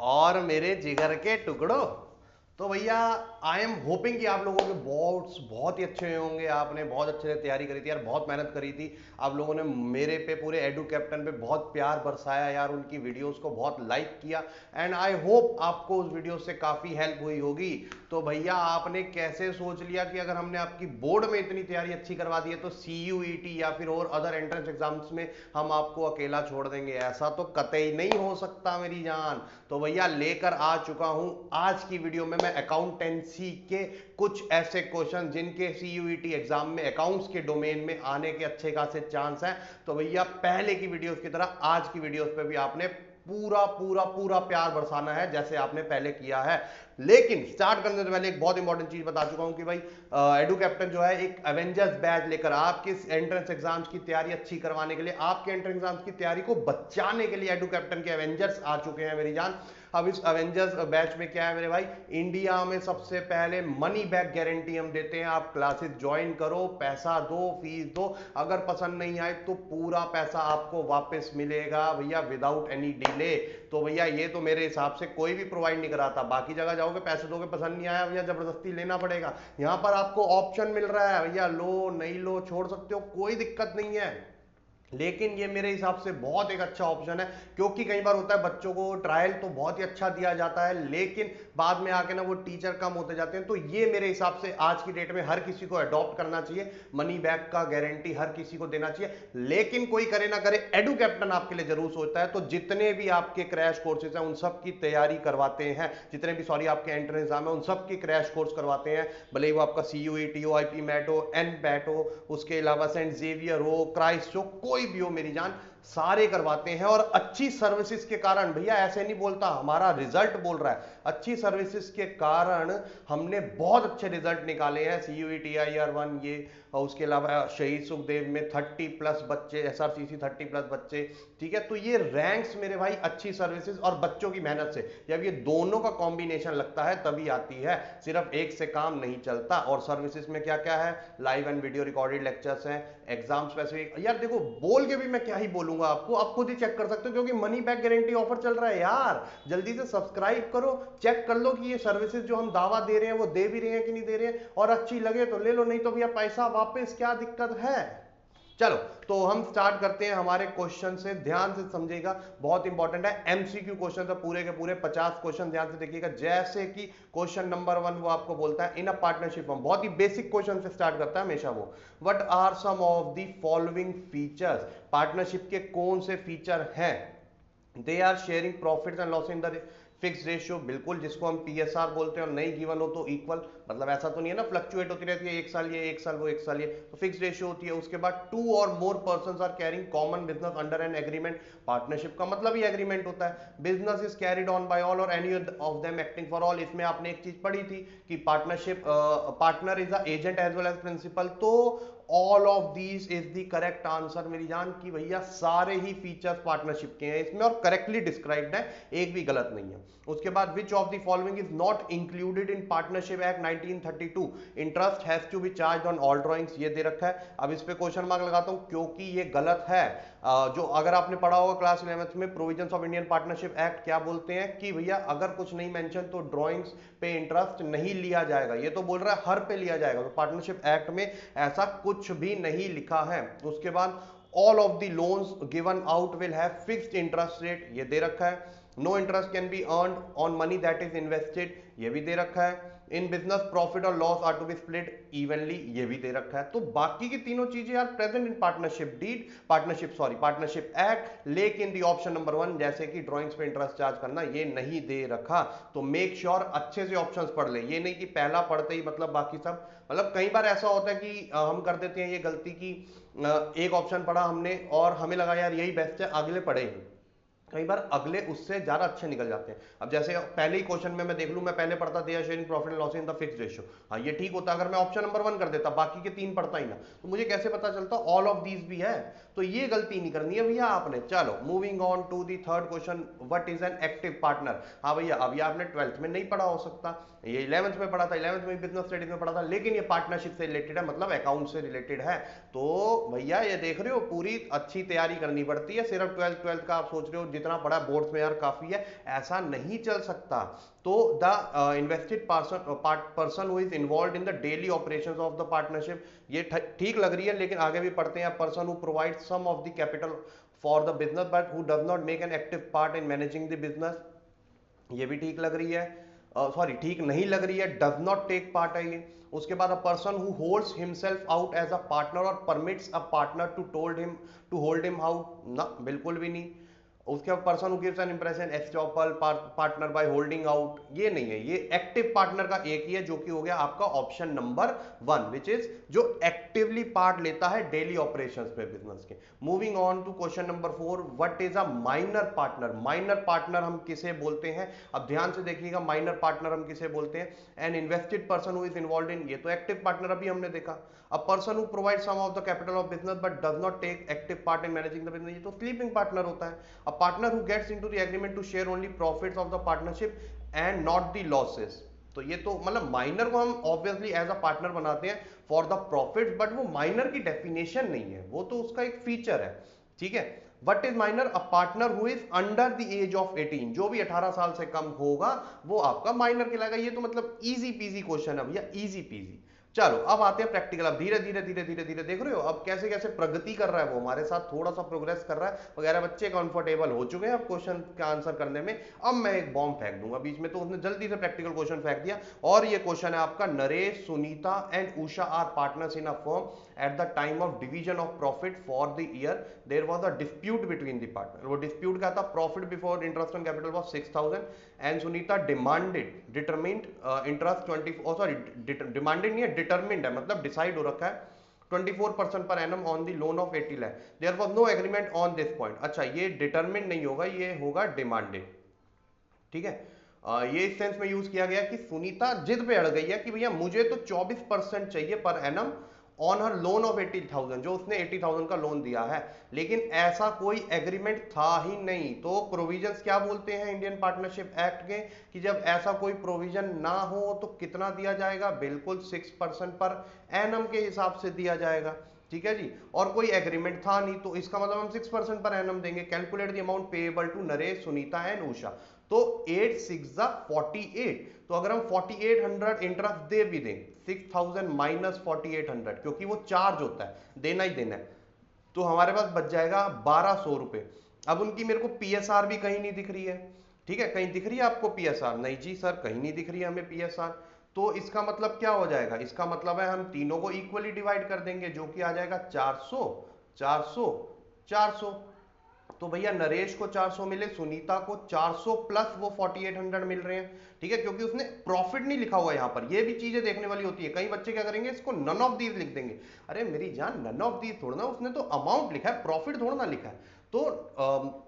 और मेरे जिगर के टुकड़ों, तो भैया आई एम होपिंग कि आप लोगों के बोर्ड्स बहुत ही अच्छे होंगे। आपने बहुत अच्छे से तैयारी करी थी यार, बहुत मेहनत करी थी। आप लोगों ने मेरे पे, पूरे एडू कैप्टन पे बहुत प्यार बरसाया यार, उनकी वीडियोस को बहुत लाइक किया। एंड आई होप आपको उस वीडियो से काफ़ी हेल्प हुई होगी। तो भैया आपने कैसे सोच लिया कि अगर हमने आपकी बोर्ड में इतनी तैयारी अच्छी करवा दी है तो CUET या फिर और अदर एंट्रेंस एग्जाम्स में हम आपको अकेला छोड़ देंगे? ऐसा तो कतई नहीं हो सकता मेरी जान। तो भैया लेकर आ चुका हूं आज की वीडियो में मैं अकाउंटेंसी के कुछ ऐसे क्वेश्चन जिनके CUET एग्जाम में अकाउंट्स के डोमेन में आने के अच्छे खासे चांस हैं। तो भैया पहले की वीडियोस की तरह आज की वीडियोस पे भी आपने पूरा पूरा पूरा प्यार बरसाना है जैसे आपने पहले किया है। लेकिन स्टार्ट करने से पहले एक बहुत इंपॉर्टेंट चीज बता चुका हूं कि भाई एडू कैप्टन जो है एक एवेंजर्स बैच लेकर आपके एंट्रेंस एग्जाम्स की तैयारी अच्छी करवाने के लिए, आपके एंट्रेंस एग्जाम्स की तैयारी को बचाने के लिए एडू कैप्टन के एवेंजर्स आ चुके हैं मेरी जान। अब इस एवेंजर्स बैच में क्या है मेरे भाई, इंडिया में सबसे पहले मनी बैक गारंटी हम देते हैं। आप क्लासेस ज्वाइन करो, पैसा दो, फीस दो, अगर पसंद नहीं आए तो पूरा पैसा आपको वापस मिलेगा भैया विदाउट एनी डिले। तो भैया ये तो मेरे हिसाब से कोई भी प्रोवाइड नहीं कराता। बाकी जगह जाओगे, पैसे दोगे, पसंद नहीं आया भैया जबरदस्ती लेना पड़ेगा। यहाँ पर आपको ऑप्शन मिल रहा है भैया, लो नहीं लो छोड़ सकते हो, कोई दिक्कत नहीं है। लेकिन ये मेरे हिसाब से बहुत एक अच्छा ऑप्शन है, क्योंकि कई बार होता है बच्चों को ट्रायल तो बहुत ही अच्छा दिया जाता है लेकिन बाद में आके ना वो टीचर कम होते जाते हैं। तो ये मेरे हिसाब से आज की डेट में हर किसी को अडॉप्ट करना चाहिए, मनी बैक का गारंटी हर किसी को देना चाहिए। लेकिन कोई करे ना करे, एडू कैप्टन आपके लिए जरूर सोचता है। तो जितने भी आपके क्रैश कोर्सेज हैं उन सब की तैयारी करवाते हैं, जितने भी सॉरी आपके एंट्रेंस एग्जाम है उन सब की क्रैश कोर्स करवाते हैं। भले ही वो आपका CUET हो, IP मैट हो, NPAT हो, उसके अलावा सेंट जेवियर हो, क्राइस्ट हो, कोई भी हो मेरी जान, सारे करवाते हैं। और अच्छी सर्विसेज के कारण, भैया ऐसे नहीं बोलता, हमारा रिजल्ट बोल रहा है, अच्छी सर्विसेज के कारण हमने बहुत अच्छे रिजल्ट निकाले हैं। CUET IR1 ये, और उसके अलावा शहीद सुखदेव में 30+ बच्चे, SRCC 30+ बच्चे, ठीक है। तो ये रैंक्स मेरे भाई अच्छी सर्विसेज और बच्चों की मेहनत से, जब ये दोनों का कॉम्बिनेशन लगता है तभी आती है, सिर्फ एक से काम नहीं चलता। और सर्विसेज में क्या क्या है, live and video recorded lectures हैं, एग्जाम स्पेसिफिक, यार देखो बोल के भी मैं क्या ही बोलूंगा आपको, आप खुद ही चेक कर सकते हो, क्योंकि मनी बैक गारंटी ऑफर चल रहा है यार। जल्दी से सब्सक्राइब करो, चेक कर लो कि ये सर्विसेज जो हम दावा दे रहे हैं वो दे भी रहे हैं कि नहीं दे रहे हैं, और अच्छी लगे तो ले लो, नहीं तो भैया पैसा वापस, क्या दिक्कत है। चलो तो हम स्टार्ट करते हैं हमारे क्वेश्चन से, ध्यान से समझिएगा, बहुत इंपॉर्टेंट है। MCQ क्वेश्चन है पूरे के पूरे 50 क्वेश्चन, ध्यान से देखिएगा। जैसे कि क्वेश्चन नंबर 1 वो आपको बोलता है इन अ पार्टनरशिप फॉर्म, बहुत ही बेसिक क्वेश्चन से स्टार्ट करता है हमेशा वो, what are some of the following features, partnership के कौन से फीचर हैं। They are sharing profits and loss in the fix ratio, बिल्कुल, जिसको हम PSR बोलते हैं, और नहीं गिवन हो तो इक्वल, मतलब ऐसा तो नहीं है ना फ्लक्चुएट होती रहती है, एक साल ये एक साल वो एक साल ये, तो फिक्स रेशियो होती है। उसके बाद 2 और more persons are carrying common business under an agreement, partnership का मतलब ही एग्रीमेंट होता है। Business is carried on by all और any of them acting for all, इसमें आपने एक चीज पढ़ी थी कि partnership, partner is a agent as well as principal, तो all of these is the correct answer मेरी जान, की भैया सारे ही फीचर्स पार्टनरशिप के हैं इसमें और करेक्टली डिस्क्राइब्ड है, एक भी गलत नहीं है। उसके बाद which of the following is not included in partnership act 1932, interest has to be charge on all drawings, ये दे रखा है। अब इस पे क्वेश्चन मार्क लगाता हूं क्योंकि ये गलत है। जो अगर आपने पढ़ा होगा क्लास 11th में, provisions of Indian partnership act क्या बोलते हैं कि भैया अगर कुछ नहीं मेंशन तो ड्राइंग्स पे इंटरेस्ट नहीं लिया जाएगा, ये तो बोल रहा है हर पे लिया जाएगा, तो पार्टनरशिप एक्ट में ऐसा कुछ भी नहीं लिखा है। उसके बाद all of the loans given out will have fixed interest rate, ये दे रखा है। No interest can be earn on money that is invested, ये भी दे रखा है। इन बिजनेस प्रॉफिट और loss are to be split evenly, ये भी दे रखा है। तो बाकी की तीनों चीजें यार present in partnership deed, partnership act, लेकिन दी ऑप्शन नंबर 1 जैसे कि ड्राइंग्स पे इंटरेस्ट चार्ज करना, ये नहीं दे रखा। तो मेक श्योर अच्छे से ऑप्शंस पढ़ ले, ये नहीं कि पहला पढ़ते ही मतलब बाकी सब, मतलब कई बार ऐसा होता है कि हम कर देते हैं ये गलती की, एक ऑप्शन पढ़ा हमने और हमें लगा यार यही बेस्ट है, अगले पढ़े ही, कई बार अगले उससे ज्यादा अच्छे निकल जाते हैं। अब जैसे पहले ही क्वेश्चन में मैं देख लूं, मैं पहले पढ़ता they are sharing profit and loss in the fixed ratio, हाँ ये ठीक होता, अगर मैं ऑप्शन नंबर 1 कर देता बाकी के 3 पढ़ता ही ना, तो मुझे कैसे पता चलता ऑल ऑफ दीज भी है। तो ये गलती नहीं करनी है भैया आपने। चलो moving on to the third question, what is an active partner. हाँ भैया अब ये आपने 12th में नहीं पढ़ा हो सकता, ये 11th में पढ़ा था, 11th में बिजनेस स्टडीज में पढ़ा था, लेकिन ये पार्टनरशिप से रिलेटेड है, मतलब अकाउंट से रिलेटेड है। तो भैया ये देख रहे हो पूरी अच्छी तैयारी करनी पड़ती है, सिर्फ 12th का आप सोच रहे हो इतना पढ़ा बोर्ड्स में यार काफी है, ऐसा नहीं चल सकता। तो the invested person who is involve in the daily operations of the partnership, ये ठीक लग रही है, लेकिन आगे भी पढ़ते हैं, person who provide some of the capital for the business but who does not make an active part in managing the business, ये भी ठीक लग रही है, सॉरी ठीक नहीं लग रही है, डज नॉट टेक पार्ट है ये। उसके बाद a person who holds himself out as a partner और permits a partner to hold him out, ना बिल्कुल भी नहीं। उसके बाद person who gives an impression estoppel partner by holding out, ये नहीं है, ये एक्टिव पार्टनर का एक ही है जो कि हो गया आपका ऑप्शन नंबर 1 विच इज जो एक्टिवली पार्ट लेता है डेली ऑपरेशंस में बिजनेस के। Moving on to question number 4, what is a minor partner. Minor partner हम किसे बोलते हैं, अब ध्यान से देखिएगा, माइनर पार्टनर हम किसे बोलते हैं, an invested person who is involved in, ये तो एक्टिव पार्टनर अभी हमने देखा। A person who provide some of the capital of business but does not take active part in managing the business, ये तो स्लीपिंग पार्टनर होता है। A partner who gets into the agreement to share only profits of the partnership and not the losses, तो ये तो मतलब minor को हम ऑब्वियसली एज अ पार्टनर बनाते हैं फॉर द प्रॉफिट्स, बट वो माइनर की डेफिनेशन नहीं है, वो तो उसका एक फीचर है, ठीक है। What is minor, a partner who is under the age of 18, जो भी 18 साल से कम होगा वो आपका माइनर कहलाएगा। ये तो मतलब इजी पीजी क्वेश्चन है भैया, इजी पीजी। चलो अब आते हैं प्रैक्टिकल, अब धीरे धीरे धीरे धीरे धीरे देख रहे हो अब कैसे कैसे प्रगति कर रहा है वो हमारे साथ, थोड़ा सा प्रोग्रेस कर रहा है वगैरह, बच्चे कंफर्टेबल हो चुके हैं अब क्वेश्चन का आंसर करने में। अब मैं एक बॉम्ब फेंक दूंगा बीच में, तो उसने जल्दी से प्रैक्टिकल क्वेश्चन फेंक दिया, और ये क्वेश्चन है आपका, Naresh, Sunita and Usha are partners in a firm at the time of division of profit for the year, there was a dispute between the partner. वो डिस्प्यूट क्या था, profit before interest and capital was 6000 and Sunita demanded determined interest 20, sorry demanded नहीं है, determined है, मतलब decide हो रखा है 24% per annum on the loan of 80 lakh, there was no agreement on this point. अच्छा ये डिटरमिन्ड नहीं होगा, ये होगा डिमांडेड, ठीक है। ये इस सेंस में यूज किया गया कि सुनीता जिद पे अड़ गई है कि भैया मुझे तो 24% चाहिए पर annum on her loan of 80,000, जो उसने 80,000 का लोन दिया है, लेकिन ऐसा कोई एग्रीमेंट था ही नहीं। तो प्रोविजंस क्या बोलते हैं इंडियन पार्टनरशिप एक्ट के, कि जब ऐसा कोई प्रोविजन ना हो तो कितना दिया जाएगा, बिल्कुल 6% पर एनम के हिसाब से दिया जाएगा, ठीक है जी। और कोई एग्रीमेंट था नहीं, तो इसका मतलब हम 6% पर एनम देंगे। Calculate the amount payable to Naresh, Sunita and Usha, तो 8 6 48, तो अगर हम 4800 इंटरेस्ट दे भी दें, 6000 माइनस 4800, क्योंकि वो चार्ज होता है, देना ही देना है, तो हमारे पास बच जाएगा 1200 रुपए। अब उनकी मेरे को पीएसआर भी कहीं नहीं दिख रही है, ठीक है, कहीं दिख रही है आपको पीएसआर? नहीं जी सर, कहीं नहीं दिख रही है हमें पीएसआर। तो इसका मतलब क्या हो जाएगा, इसका मतलब है हम तीनों को इक्वली डिवाइड कर देंगे, जो कि आ जाएगा 400 400 400। तो भैया नरेश को 400 मिले, सुनीता को 400 प्लस वो 4800 मिल रहे हैं, ठीक है, क्योंकि उसने प्रॉफिट नहीं लिखा हुआ यहाँ पर। ये भी चीजें देखने वाली होती है, कई बच्चे क्या करेंगे, इसको नन ऑफ दीज लिख देंगे। अरे मेरी जान, नन ऑफ दीज थोड़ा ना, उसने तो अमाउंट लिखा है, प्रॉफिट थोड़ा ना लिखा है। तो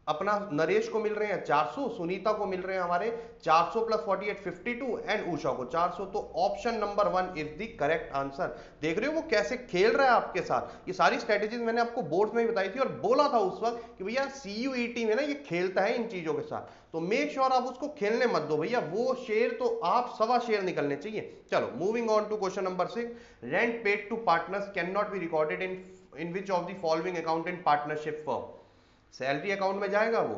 अपना नरेश को मिल रहे हैं 400, सुनीता को मिल रहे हैं हमारे 400 प्लस 48 52 एंड उषा को 400, तो option number 1 is the correct answer. देख रहे हो वो कैसे खेल रहा है आपके साथ, ये सारी स्ट्रेटेजीज मैंने आपको बोर्ड में ही बताई थी और बोला था उस वक्त कि भैया सीयूईटी में ना ये खेलता है इन चीजों के साथ, तो मेक श्योर आप उसको खेलने मत दो भैया, वो शेर तो आप सवा शेर निकलने चाहिए। चलो moving on to question number 6, rent paid to partners can not be recorded in which of the following account in partnership firm. Salary account में जाएगा वो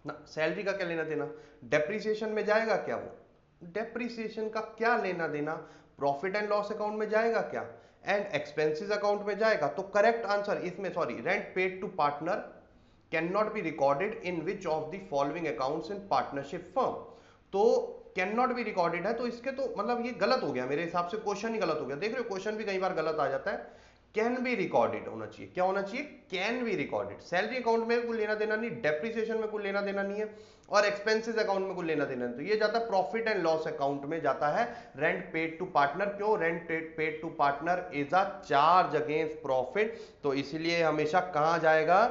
ना, सैलरी का क्या लेना देना, डेप्रीसिएशन में जाएगा क्या वो, डेप्रीसिएशन का क्या लेना देना, प्रॉफिट एंड लॉस अकाउंट में जाएगा क्या, एंड एक्सपेंसेस अकाउंट में जाएगा। तो करेक्ट आंसर इसमें, sorry, rent paid to partner can not be recorded in which of the following accounts in partnership firm. तो कैन नॉट बी रिकॉर्डेड है, तो इसके तो मतलब ये गलत हो गया मेरे हिसाब से, क्वेश्चन ही गलत हो गया। देख रहे हो क्वेश्चन भी कई बार गलत आ जाता है, कैन बी रिकॉर्डेड होना चाहिए, क्या होना चाहिए, can be recorded. Salary account में कुछ लेना देना नहीं, डेप्रिसिएशन में कुछ लेना देना नहीं है, और एक्सपेंसेस अकाउंट में कुछ लेना देना नहीं, तो ये जाता है प्रॉफिट एंड लॉस अकाउंट में जाता है रेंट पेड टू पार्टनर। क्यों, rent paid to partner is a charge against profit, तो इसलिए हमेशा कहां जाएगा,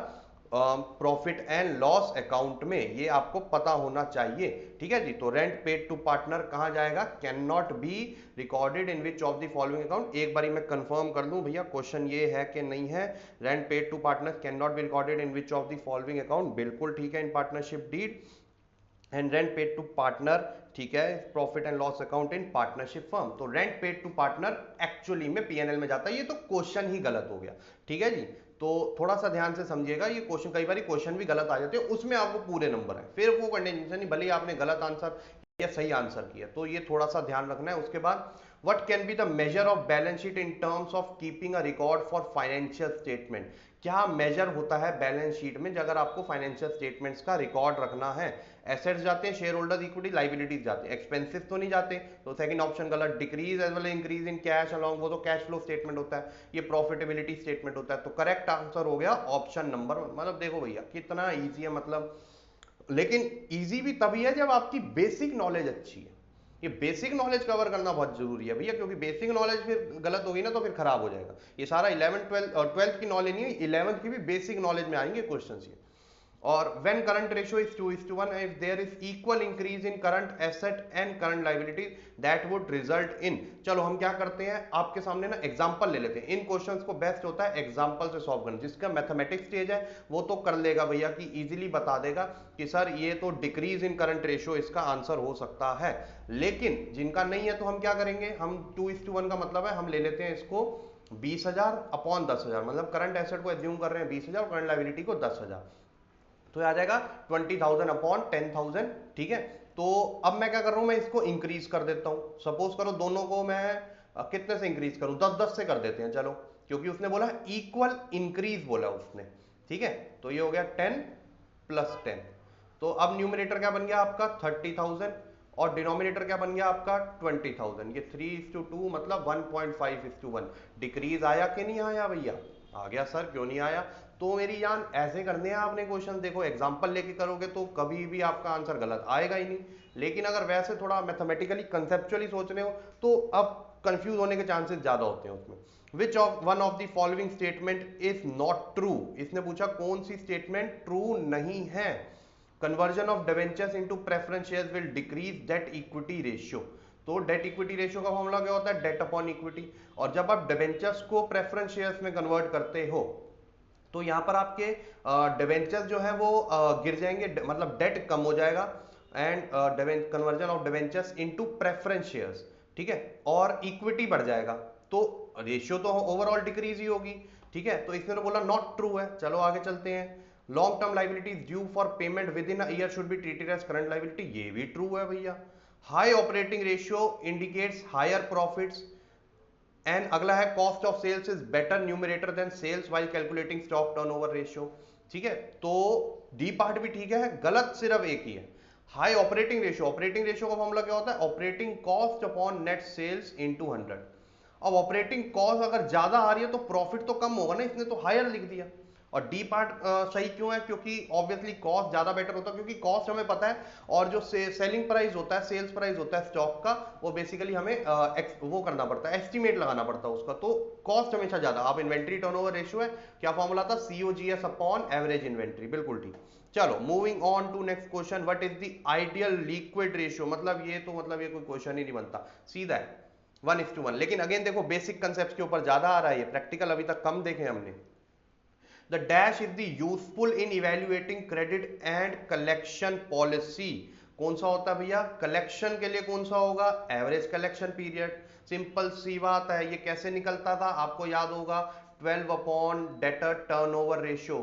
प्रॉफिट एंड लॉस अकाउंट में, ये आपको पता होना चाहिए, ठीक है जी। तो रेंट पेड टू पार्टनर कहां जाएगा, can not be recorded in which of the following account. एक बारी मैं कंफर्म कर दूं भैया क्वेश्चन ये है कि नहीं है, rent paid to partner can not be recorded in which of the following account, बिल्कुल ठीक है, in partnership deed and rent paid to partner, ठीक है, profit and loss account in partnership firm. तो rent paid to partner actually में PNL में जाता है, ये तो क्वेश्चन ही गलत हो गया, ठीक है जी। तो थोड़ा सा ध्यान से समझिएगा, ये क्वेश्चन कई बार क्वेश्चन भी गलत आ जाते हैं, उसमें आपको पूरे नंबर है, फिर वो कंडीशन नहीं, भले ही आपने गलत आंसर या सही आंसर किया, तो ये थोड़ा सा ध्यान रखना है। उसके बाद what can be the measure of balance sheet in terms of keeping a record for financial statement, क्या मेजर होता है बैलेंस शीट में अगर आपको फाइनेंशियल स्टेटमेंट्स का रिकॉर्ड रखना है। एसेट्स जाते हैं, शेयर होल्डर इक्विटी, लाइबिलिटीज जाते हैं, एक्सपेंसेस तो नहीं जाते, तो सेकंड ऑप्शन गलत। Decrease as well increase in cash along, वो तो कैश फ्लो स्टेटमेंट होता है, ये प्रॉफिटेबिलिटी स्टेटमेंट होता है, तो करेक्ट आंसर हो गया ऑप्शन नंबर 1। मतलब देखो भैया कितना ईजी है, मतलब लेकिन ईजी भी तभी है जब आपकी बेसिक नॉलेज अच्छी है। ये बेसिक नॉलेज कवर करना बहुत जरूरी है भैया, क्योंकि बेसिक नॉलेज फिर गलत होगी ना तो फिर खराब हो जाएगा। ये सारा 11th 12th और 12th की नॉलेज नहीं है, 11th की भी बेसिक नॉलेज में आएंगे क्वेश्चन ये। और when current ratio is 2:1, if there is equal increase in current asset and current liability, that would result in, चलो हम क्या करते हैं, आपके सामने ना एग्जांपल ले लेते हैं। इन क्वेश्चंस को बेस्ट होता है एग्जांपल से सॉल्व करना, जिसका मैथमेटिक्स स्टेज है वो तो कर लेगा भैया कि इजीली बता देगा कि सर ये तो डिक्रीज इन करंट रेशियो इसका आंसर हो सकता है। लेकिन जिनका नहीं है तो हम क्या करेंगे, हम 2:1 का मतलब है हम ले लेते हैं इसको 20,000 अपॉन 10,000, मतलब करंट एसेट को एज्यूम कर रहे हैं 20,000 और करंट लायबिलिटी को 10,000, तो आ जाएगा 20,000 अपॉन 10,000। ठीक है, तो अब मैं क्या कर रहा हूं, मैं इसको इंक्रीज कर देता हूं। सपोज करो दोनों को मैं कितने से इंक्रीज करूं, 10-10 से कर देते हैं चलो, क्योंकि उसने बोला इक्वल इंक्रीज बोला उसने। ठीक है, तो ये हो गया 10 + 10, तो अब न्यूमिनेटर क्या बन गया आपका 30,000 और डिनोमिनेटर क्या बन गया आपका 20,000। ये 3:2 मतलब 1.5:1। डिक्रीज आया कि नहीं आया भैया, आ गया सर, क्यों नहीं आया। तो मेरी जान ऐसे करने हैं आपने क्वेश्चन, देखो एग्जांपल लेके करोगे तो कभी भी आपका आंसर गलत आएगा ही नहीं, लेकिन अगर वैसे थोड़ा मैथमेटिकली कंसेप्चुअली सोच रहे हो तो अब कंफ्यूज होने के चांसेस ज्यादा होते हैं उसमें। Which of one of the following statement is not true, इसने पूछा कौन सी स्टेटमेंट ट्रू नहीं है। Conversion of debentures into preference shares will decrease debt equity ratio, तो डेट इक्विटी रेशियो का फॉर्मूला क्या होता है, डेट अपॉन इक्विटी, और जब आप डिवेंचर्स को प्रेफरेंस शेयर्स में कन्वर्ट करते हो तो यहां पर आपके डिवेंचर्स जो है वो गिर जाएंगे, मतलब डेट कम हो जाएगा, and conversion of debentures into preference shares, ठीक है, और इक्विटी बढ़ जाएगा, तो रेशियो तो ओवरऑल डिक्रीज ही होगी। ठीक है, तो इसने तो बोला नॉट ट्रू है, चलो आगे चलते हैं। Long term liabilities due for payment within a year should be treated as current liability, ये भी ट्रू है भैया। High operating ratio indicates higher profits, and अगला है cost of sales is better numerator than sales while calculating stock turnover ratio. ठीक है, तो D part भी ठीक है, गलत सिर्फ एक ही है, high operating ratio. Operating ratio का फॉर्मूला क्या होता है, operating cost upon net sales into 100। अब ऑपरेटिंग कॉस्ट अगर ज्यादा आ रही है तो प्रॉफिट तो कम होगा ना, इसने तो हायर लिख दिया। और डी पार्ट सही क्यों है, क्योंकि ऑब्वियसली कॉस्ट ज्यादा बेटर होता है, क्योंकि कॉस्ट हमें पता है, और जो सेलिंग प्राइस होता है, सेल्स प्राइस होता है स्टॉक का, वो बेसिकली हमें वो करना पड़ता है, एस्टिमेट लगाना पड़ता है उसका, तो कॉस्ट हमेशा ज्यादा। आप इन्वेंट्री टर्नओवर रेशियो है, क्या फॉर्मूला था, सीओजीएस अपॉन एवरेज इन्वेंट्री, बिल्कुल ठीक। चलो moving on to next question, what is the ideal liquid ratio, मतलब ये तो मतलब ये कोई क्वेश्चन ही नहीं बनता, सीधा है 1:1। लेकिन अगेन देखो बेसिक कंसेप्ट के ऊपर ज्यादा आ रहा है, प्रैक्टिकल अभी तक कम देखे हमने। The dash is the useful in evaluating credit and collection policy, कौन सा होता है भैया, कलेक्शन के लिए कौन सा होगा, एवरेज कलेक्शन पीरियड। सिंपल सी बात है, ये कैसे निकलता था आपको याद होगा, 12 अपॉन डेटर टर्नओवर रेशियो,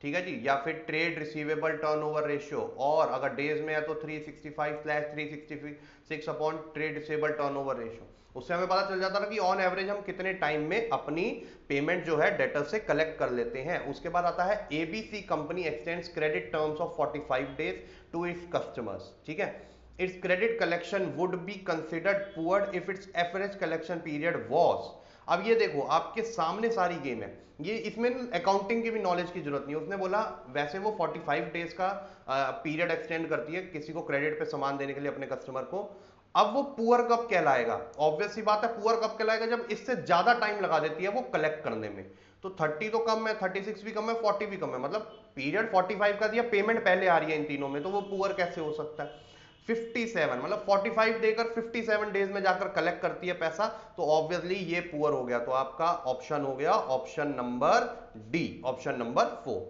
ठीक है जी, या फिर ट्रेड रिसीवेबल टर्नओवर रेशियो, और अगर डेज में है तो 365/366 upon trade receivable turnover ratio. उससे हमें पता चल जाता था कि ऑन एवरेज हम कितने टाइम में अपनी पेमेंट जो है डेटर से कलेक्ट कर लेते हैं। उसके बाद आता है ABC company extends credit terms of 45 days to its customers, ठीक है। Its credit collection would be considered poor if its average collection period was. अब ये देखो आपके सामने सारी गेम है, ये इसमें अकाउंटिंग की भी नॉलेज की जरूरत नहीं है। उसने बोला वैसे वो 45 डेज का पीरियड एक्सटेंड करती है किसी को क्रेडिट पे सामान देने के लिए अपने कस्टमर को। अब वो पुअर कब कहलाएगा, ऑब्वियस सी बात है, पुअर कब कहलाएगा, जब इससे ज्यादा टाइम लगा देती है वो कलेक्ट करने में। तो 30 तो कम है, 36 भी कम है, 40 भी कम है, मतलब पीरियड 45 का दिया, पेमेंट पहले आ रही है इन तीनों में, तो वो पुअर कैसे हो सकता है। 57 मतलब 45 देकर 57 डेज में जाकर कलेक्ट करती है पैसा, तो ऑब्वियसली ये पुअर हो गया। तो आपका ऑप्शन हो गया option number D, option number 4।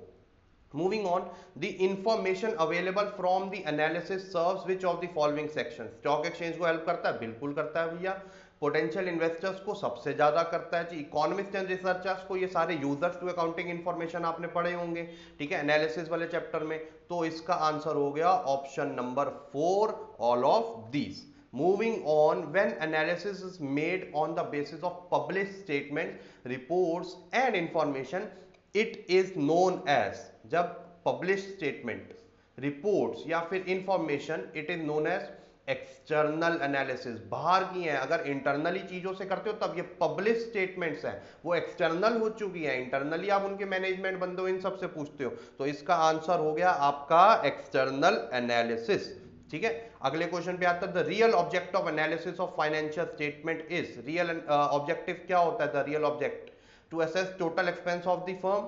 Moving on, the information available from the analysis serves which of the following sections? Stock exchange को हेल्प करता है, बिल्कुल करता है भैया। पोटेंशियल इन्वेस्टर्स को सबसे ज्यादा करता है जी, इकोनॉमिस्ट एंड रिसर्चर्स को, ये सारे यूजर्स टू अकाउंटिंग इंफॉर्मेशन आपने पढ़े होंगे, ठीक है, एनालिसिस वाले चैप्टर में। तो इसका आंसर हो गया option number 4, all of these. Moving on, when analysis is made on the basis of published statements, reports and information, it is known as, जब published statement, reports या फिर information, it is known as external analysis, बाहर की है। अगर internally चीजों से करते हो तब ये पब्लिश स्टेटमेंट्स हैं, वो एक्सटर्नल हो चुकी हैं, इंटरनली आप उनके मैनेजमेंट बंदे हो, इन सबसे पूछते हो। तो इसका आंसर हो गया आपका एक्सटर्नल एनालिसिस, ठीक है। अगले क्वेश्चन पे आता है, the real object of analysis of financial statement is, real objective क्या होता है? The real object to assess total expense of the firm,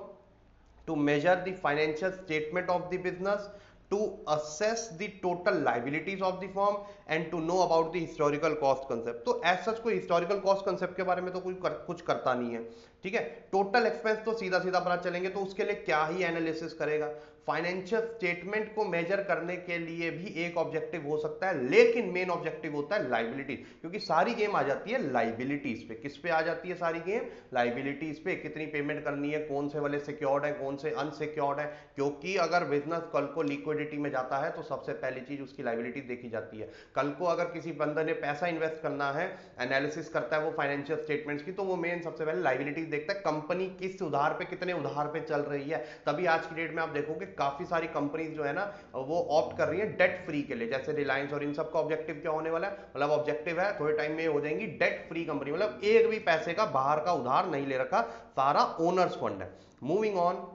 to measure the financial statement of the business, to assess the total liabilities of the firm and to know about the historical cost concept। तो as such कोई historical cost concept के बारे में तो कुछ करता नहीं है, ठीक है। टोटल एक्सपेंस तो सीधा सीधा पता चलेंगे, तो उसके लिए क्या ही एनालिसिस करेगा। फाइनेंशियल स्टेटमेंट को मेजर करने के लिए भी एक ऑब्जेक्टिव हो सकता है, लेकिन मेन ऑब्जेक्टिव होता है लाइबिलिटी, क्योंकि सारी गेम आ जाती है लाइबिलिटीज पे। किस पे आ जाती है सारी गेम? लाइबिलिटीज पे। कितनी पेमेंट करनी है, कौन से वाले सिक्योर्ड है, कौन से अनसिक्योर्ड है, क्योंकि अगर बिजनेस कल को लिक्विडिटी में जाता है तो सबसे पहली चीज उसकी लाइबिलिटी देखी जाती है। कल को अगर किसी बंदे ने पैसा इन्वेस्ट करना है, एनालिसिस करता है वो फाइनेंशियल स्टेटमेंट्स की, तो वो मेन सबसे पहले लाइबिलिटीज देखता है, कंपनी किस उधार पे, कितने उधार पे चल रही है। तभी आज की डेट में आप देखोगे काफी सारी कंपनीज जो है ना वो ऑप्ट कर रही है डेट फ्री के लिए, जैसे रिलायंस, और इन सबका ऑब्जेक्टिव क्या होने वाला है? मतलब ऑब्जेक्टिव है थोड़े टाइम में हो जाएंगी डेट फ्री कंपनी, मतलब एक भी पैसे का बाहर का उधार नहीं ले रखा, सारा ओनर्स फंड है। Moving on,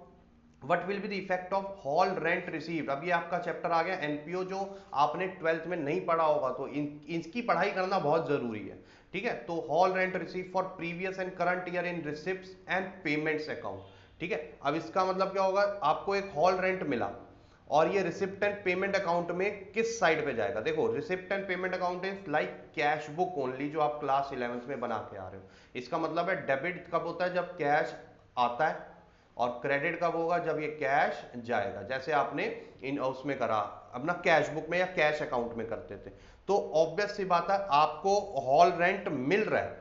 what will be the effect of hall rent received. अब ये आपका चैप्टर आ गया एनपीओ, जो आपने 12th में नहीं पढ़ा होगा, तो इसकी पढ़ाई करना बहुत जरूरी है, ठीक है। तो hall rent receive for previous and current year in receipts and payments account, ठीक है। अब इसका मतलब क्या होगा? आपको एक हॉल रेंट मिला और ये रिसिप्ट एंड पेमेंट अकाउंट में किस साइड पे जाएगा? देखो, receipt and payment account is like cash book only, जो आप क्लास 11th में बना के आ रहे हो। इसका मतलब है डेबिट कब होता है? जब कैश आता है, और क्रेडिट कब होगा? जब ये कैश जाएगा, जैसे आपने इन उसमें करा अपना कैश बुक में या कैश अकाउंट में करते थे। तो ऑब्वियस सी बात है, आपको हॉल रेंट मिल रहा है।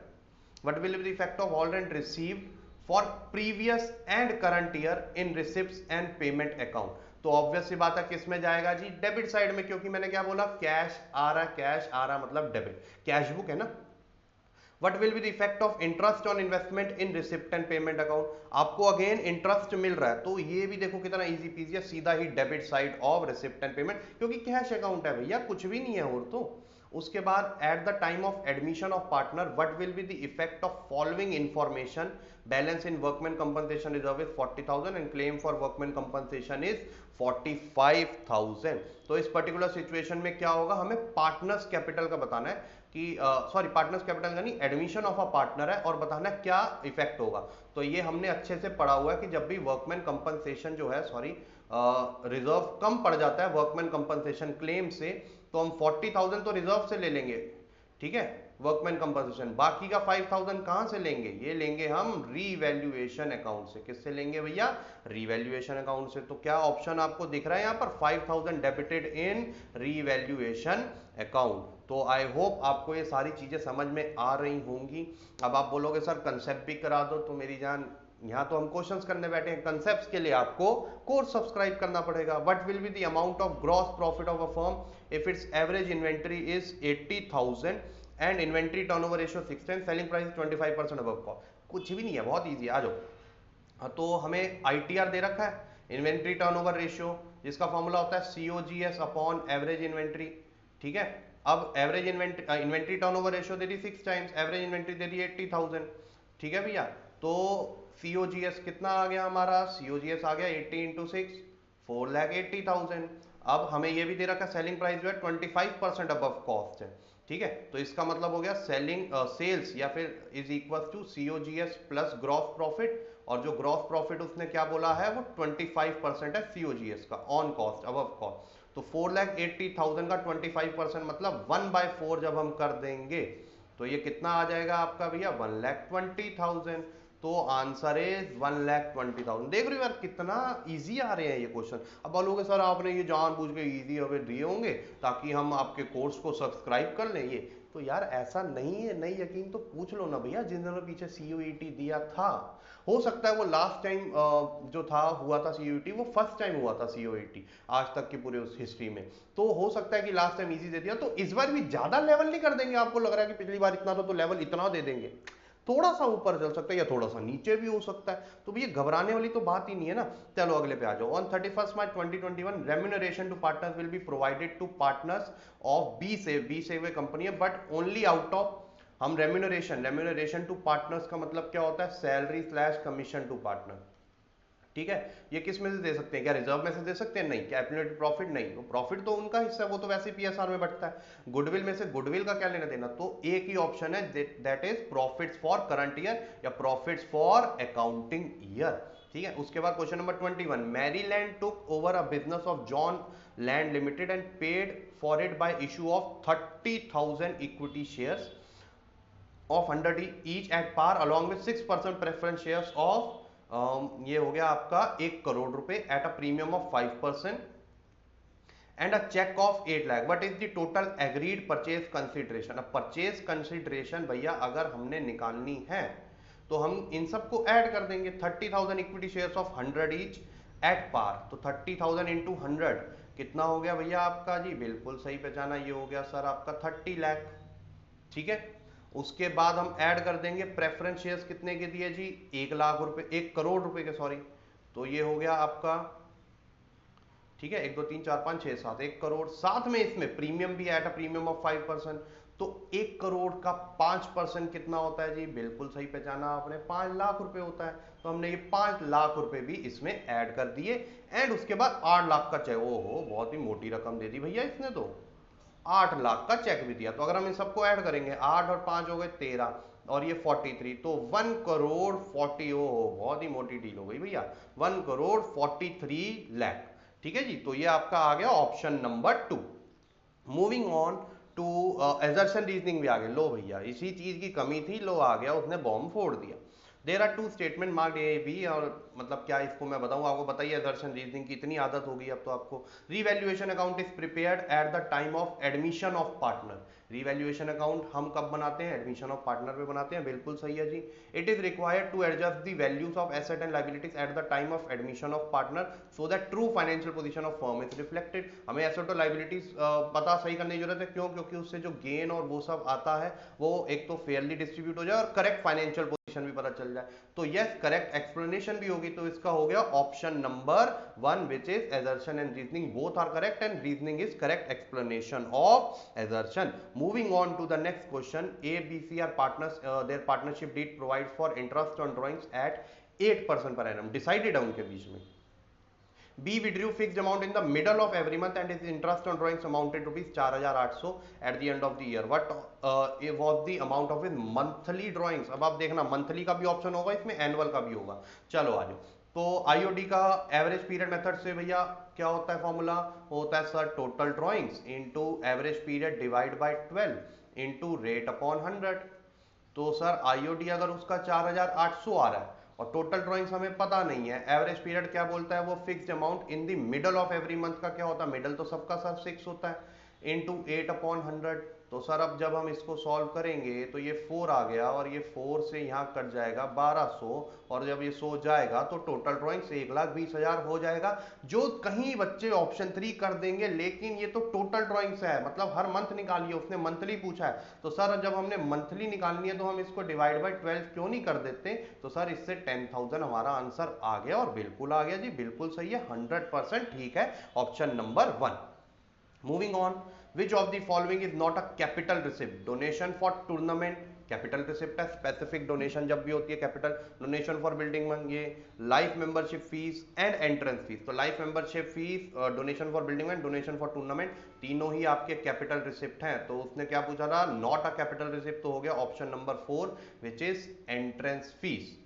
What will be the effect of hall rent received for previous and current year in receipts and payment account? तो ऑब्वियस सी बात है, किस में जाएगा जी? डेबिट साइड में, क्योंकि मैंने क्या बोला? कैश आ रहा है, कैश आ रहा मतलब डेबिट, कैश बुक है ना। What will be the effect of interest on investment in receipt and payment account? आपको अगेन इंटरेस्ट मिल रहा है, तो ये भी देखो कितना इजी पीजी है, सीधा ही debit side of receipt and payment, क्योंकि कैश अकाउंट है भैया, कुछ भी नहीं है और तो। उसके बाद eight the time of admission of partner, what will be the effect of following information? Balance in workman compensation reserve is 40,000 and claim for workman compensation is 45,000। तो इस पर्टिकुलर सिचुएशन में क्या होगा? हमें पार्टनर्स कैपिटल का बताना है कि सॉरी, पार्टनर्स कैपिटल का नहीं, एडमिशन ऑफ अ पार्टनर है, और बताना क्या इफेक्ट होगा। तो ये हमने अच्छे से पढ़ा हुआ है कि जब भी वर्कमैन कंपनसेशन जो है, सॉरी, रिजर्व कम पड़ जाता है वर्कमैन कंपनसेशन क्लेम से, तो हम 40,000 तो रिजर्व से ले लेंगे, ठीक है, वर्कमैन कंपनसेशन। बाकी का 5,000 कहां से लेंगे? ये लेंगे हम रीवैल्यूएशन अकाउंट से। किससे लेंगे भैया? रीवैल्यूएशन अकाउंट से। तो क्या ऑप्शन आपको दिख रहा है यहाँ पर? 5,000 डेबिटेड इन रीवैल्यूएशन अकाउंट। तो आई होप आपको ये सारी चीजें समझ में आ रही होंगी। अब आप बोलोगे सर कंसेप्ट भी करा दो, तो मेरी जान, यहाँ तो हम क्वेश्चंस करने बैठे हैं, कंसेप्ट्स के लिए आपको कोर्स सब्सक्राइब करना पड़ेगा। What will be the amount of gross profit of a firm if its average inventory is 80,000 and inventory turnover ratio 16, selling price 25% above cost? कुछ भी नहीं है, बहुत ईजी है, आ जाओ। हाँ, तो हमें आईटीआर दे रखा है, इन्वेंटरी टर्नओवर रेशियो, जिसका फॉर्मूला होता है सीओजीएस अपॉन एवरेज इन्वेंटरी, ठीक है। अब एवरेज इन्वेंटरी टर्नओवर रेशियो दे दी 6 टाइम्स, एवरेज इन्वेंटरी दे दी 80,000, ठीक है भैया। तो सीओजीएस कितना आ गया हमारा? सीओजीएस आ गया 80 इंटू 6, 4,80,000। अब हमें ये भी दे रखा सेलिंग प्राइस जो है 25% अबव कॉस्ट है, ठीक है। तो इसका मतलब हो गया सेलिंग सेल्स या फिर is equal to COGS plus gross profit, और जो ग्रॉस प्रॉफिट उसने क्या बोला है वो 25% है सीओजीएस का ऑन कॉस्ट, अबव कॉस्ट। तो 4,80,000 का 25% मतलब 1/4 जब हम कर देंगे तो ये कितना आ जाएगा आपका भैया? 1,20,000। तो आंसर इज 1,20,000। देख रहे हो यार कितना इजी आ रहे हैं ये क्वेश्चन। अब बोलोगे सर आपने ये जानबूझ के इजी हमें दिए होंगे ताकि हम आपके कोर्स को सब्सक्राइब कर लें, ये तो यार ऐसा नहीं है। नहीं यकीन तो पूछ लो ना भैया जिन्होंने पीछे सीयूईटी दिया था। हो सकता है वो लास्ट टाइम जो था हुआ था सीयूईटी, वो फर्स्ट टाइम हुआ था सीयूईटी आज तक की पूरे उस हिस्ट्री में। तो हो सकता है कि लास्ट टाइम इजी दे दिया, तो इस बार भी ज्यादा लेवल नहीं कर देंगे। आपको लग रहा है कि पिछली बार इतना था तो लेवल इतना दे देंगे, थोड़ा सा ऊपर चल सकता है या थोड़ा सा नीचे भी हो सकता है। तो भैया घबराने वाली तो बात ही नहीं है ना। चलो अगले पे आ जाओ। On 31 March 2021 remuneration to partners will be provided to partners of B save company है बट ओनली आउट ऑफ, हम रेम्यूनरेशन टू पार्टनर्स का मतलब क्या होता है, salary slash commission to partner. ठीक है, ये किस में से दे सकते हैं, क्या रिजर्व में से दे सकते हैं, नहीं। क्या एक्यूमुलेटेड प्रॉफिट, नहीं। वो प्रॉफिट तो उनका हिस्सा है, वो तो वैसे पीएसआर में बढ़ता है। गुडविल में से गुडविल का क्या लेना देना, तो एक ही ऑप्शन है that is profits for current year या प्रॉफिट्स फॉर अकाउंटिंग ईयर। ठीक है, उसके बाद question number 21, Maryland took over a business of John Land limited and paid for it by issue of 30,000 equity shares of 100 each at par along with 6% preference shares of, ये हो गया आपका 1 करोड़ रुपए at a premium of 5% and a check of 8 lakh. What is the total agreed purchase consideration. अब purchase consideration भैया अगर हमने निकालनी है तो हम इन सबको ऐड कर देंगे। 30,000 equity shares of 100 each at par, तो 30,000 इंटू 100 कितना हो गया भैया आपका, जी बिल्कुल सही पहचाना, ये हो गया सर आपका 30 लाख। ठीक है, उसके बाद हम ऐड कर देंगे प्रेफरेंस शेयर्स कितने के दिए जी, 1 लाख रुपए, 1 करोड़ रुपए के, सॉरी। तो ये हो गया आपका, ठीक है, 1 2 3 4 5 6 7, 1 करोड़। साथ में इसमें प्रीमियम भी एट अ प्रीमियम ऑफ 5%, तो 1 करोड़ का 5% कितना होता है जी, बिल्कुल सही पहचाना आपने, 5 लाख रुपए होता है। तो हमने ये 5 लाख रुपए भी इसमें ऐड कर दिए। एंड उसके बाद 8 लाख का चेक, ओहो बहुत ही मोटी रकम दे दी भैया इसने तो, 8 लाख का चेक भी दिया। तो अगर हम इन सबको ऐड करेंगे, 8 और 5 हो गए 13 और ये 43, तो 1 करोड़ 40, ओ बहुत ही मोटी डील हो गई भैया, 1 करोड़ 43 लाख। ठीक है जी, तो ये आपका आ गया option number 2। Moving on to assertion reasoning भी आ गया। लो भैया इसी चीज की कमी थी, लो आ गया, उसने बॉम्ब फोड़ दिया। There are two statements marked A B, और मतलब क्या इसको मैं बताऊं आपको, बताइए एजर्शन रीजनिंग की इतनी आदत होगी अब तो आपको। Revaluation account is prepared eight the time of admission of partner. Revaluation account हम कब बनाते हैं, एडमिशन ऑफ पार्टनर पे बनाते हैं, बिल्कुल सही है जी। It is required to adjust the values of asset and liabilities at the time of admission of partner so that true financial position of firm is reflected. हमें एसेट और liabilities पता सही करने की जरूरत है, क्यों, क्योंकि उससे जो गेन और वो सब आता है वो एक तो फेयरली डिस्ट्रीब्यूट हो जाए और करेक्ट फाइनेंशियल पोजीशन भी पता चल जाए। तो यस करेक्ट एक्सप्लेनेशन भी होगी, तो इसका हो गया option number 1 which is assertion and reasoning, both are correct and reasoning is correct explanation of assertion. Moving on to the next question, A B C are partners, their partnership deed provide for interest on drawings at 8% per annum, decided है उनके बीच में। B withdrew fixed amount in the middle of every month and his interest on drawings amounted to rupees 4,800 at the end of the year. What was the amount of his monthly drawings? अब आप देखना monthly का भी option होगा इसमें, annual का भी होगा। चलो आ जाओ। तो आईओडी का एवरेज पीरियड मेथड से भैया क्या होता है फॉर्मूला, होता है sir total drawings into average period divide by 12 into rate upon 100। तो सर आईओडी अगर उसका 4,800 आ रहा है और टोटल ड्रॉइंग्स हमें पता नहीं है, एवरेज पीरियड क्या बोलता है, वो fixed amount in the middle of every month का क्या होता है, मिडल तो सबका सर 6 होता है, इनटू 8/100। तो सर अब जब हम इसको सॉल्व करेंगे तो ये 4 आ गया और ये 4 से यहाँ कट जाएगा 1200, और जब ये 100 जाएगा तो टोटल ड्रॉइंग्स 1,20,000 हो जाएगा। जो कहीं बच्चे ऑप्शन 3 कर देंगे, लेकिन ये तो टोटल ड्रॉइंग्स है, मतलब हर मंथ निकालिए, उसने मंथली पूछा है। तो सर जब हमने मंथली निकालनी है तो हम इसको डिवाइड बाय 12 क्यों नहीं कर देते। तो सर इससे 10,000 हमारा आंसर आ गया, और बिल्कुल आ गया जी, बिल्कुल सही है, 100% ठीक है, option number 1। Moving on, which of the following is not a capital receipt? Donation for tournament, capital receipt है, स्पेसिफिक डोनेशन जब भी होती है कैपिटल, डोनेशन फॉर बिल्डिंग ये, life membership fees and entrance fees. तो life membership fees, donation for building and donation for tournament, तीनों ही आपके कैपिटल रिसिप्ट हैं। तो उसने क्या पूछा था, नॉट अ कैपिटल रिसिप्ट, तो हो गया option number 4 which is entrance fees.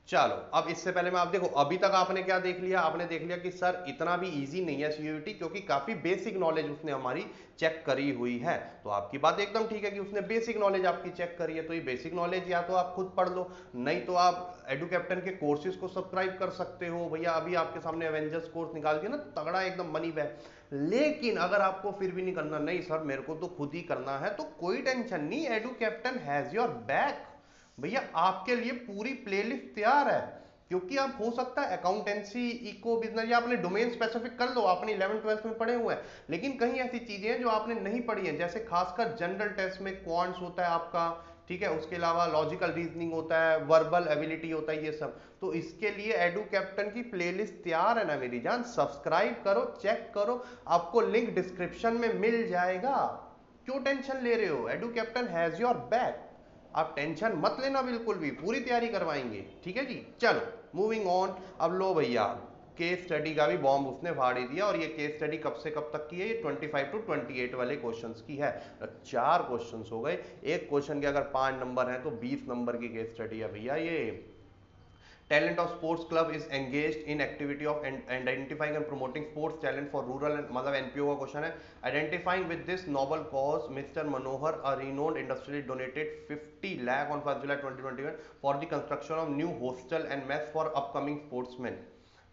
चलो अब इससे पहले मैं आप देखो अभी तक आपने क्या देख लिया, आपने देख लिया कि सर इतना भी इजी नहीं है सीयूईटी, क्योंकि काफी बेसिक नॉलेज उसने हमारी चेक करी हुई है। तो आपकी बात एकदम ठीक है कि उसने बेसिक नॉलेज आपकी चेक करी है, तो ये बेसिक नॉलेज या तो आप खुद पढ़ लो, नहीं तो आप एडू कैप्टन के कोर्सेज को सब्सक्राइब कर सकते हो। भैया अभी आपके सामने एवेंजर्स कोर्स निकाल दिया ना, तगड़ा एकदम मनी बैक। लेकिन अगर आपको फिर भी नहीं करना, नहीं सर मेरे को तो खुद ही करना है, तो कोई टेंशन नहीं, edu captain has your back. भैया आपके लिए पूरी प्लेलिस्ट तैयार है, क्योंकि आप हो सकता है अकाउंटेंसी, इको बिजनेस, या आपने डोमेन स्पेसिफिक कर लो, आपने 11 12 में पढ़े हुए हैं, लेकिन कहीं ऐसी चीजें हैं जो आपने नहीं पढ़ी हैं, जैसे खासकर जनरल टेस्ट में क्वांट्स होता है आपका, ठीक है, उसके अलावा लॉजिकल रीजनिंग होता है, वर्बल एबिलिटी होता है, ये सब। तो इसके लिए एडू कैप्टन की प्लेलिस्ट तैयार है ना मेरी जान, सब्सक्राइब करो, चेक करो, आपको लिंक डिस्क्रिप्शन में मिल जाएगा। क्यों टेंशन ले रहे हो, edu captain has your back, आप टेंशन मत लेना, बिल्कुल भी पूरी तैयारी करवाएंगे, ठीक है जी। चलो मूविंग ऑन। अब लो भैया केस स्टडी का भी बॉम्ब उसने फाड़ ही दिया, और ये केस स्टडी कब से कब तक की है, ये 25 to 28 वाले क्वेश्चंस की है। 4 क्वेश्चंस हो गए, एक क्वेश्चन के अगर 5 नंबर हैं तो 20 नंबर की केस स्टडी है भैया ये। Talent of sports club is engaged in activity of identifying and promoting sports talent for rural and मतलब NPO का क्वेश्चन है। Identifying with this noble cause, Mr. Manohar, a renowned industrialist, donated 50 lakh on 1st July 2021 for the construction of new hostel and mess for upcoming sportsmen.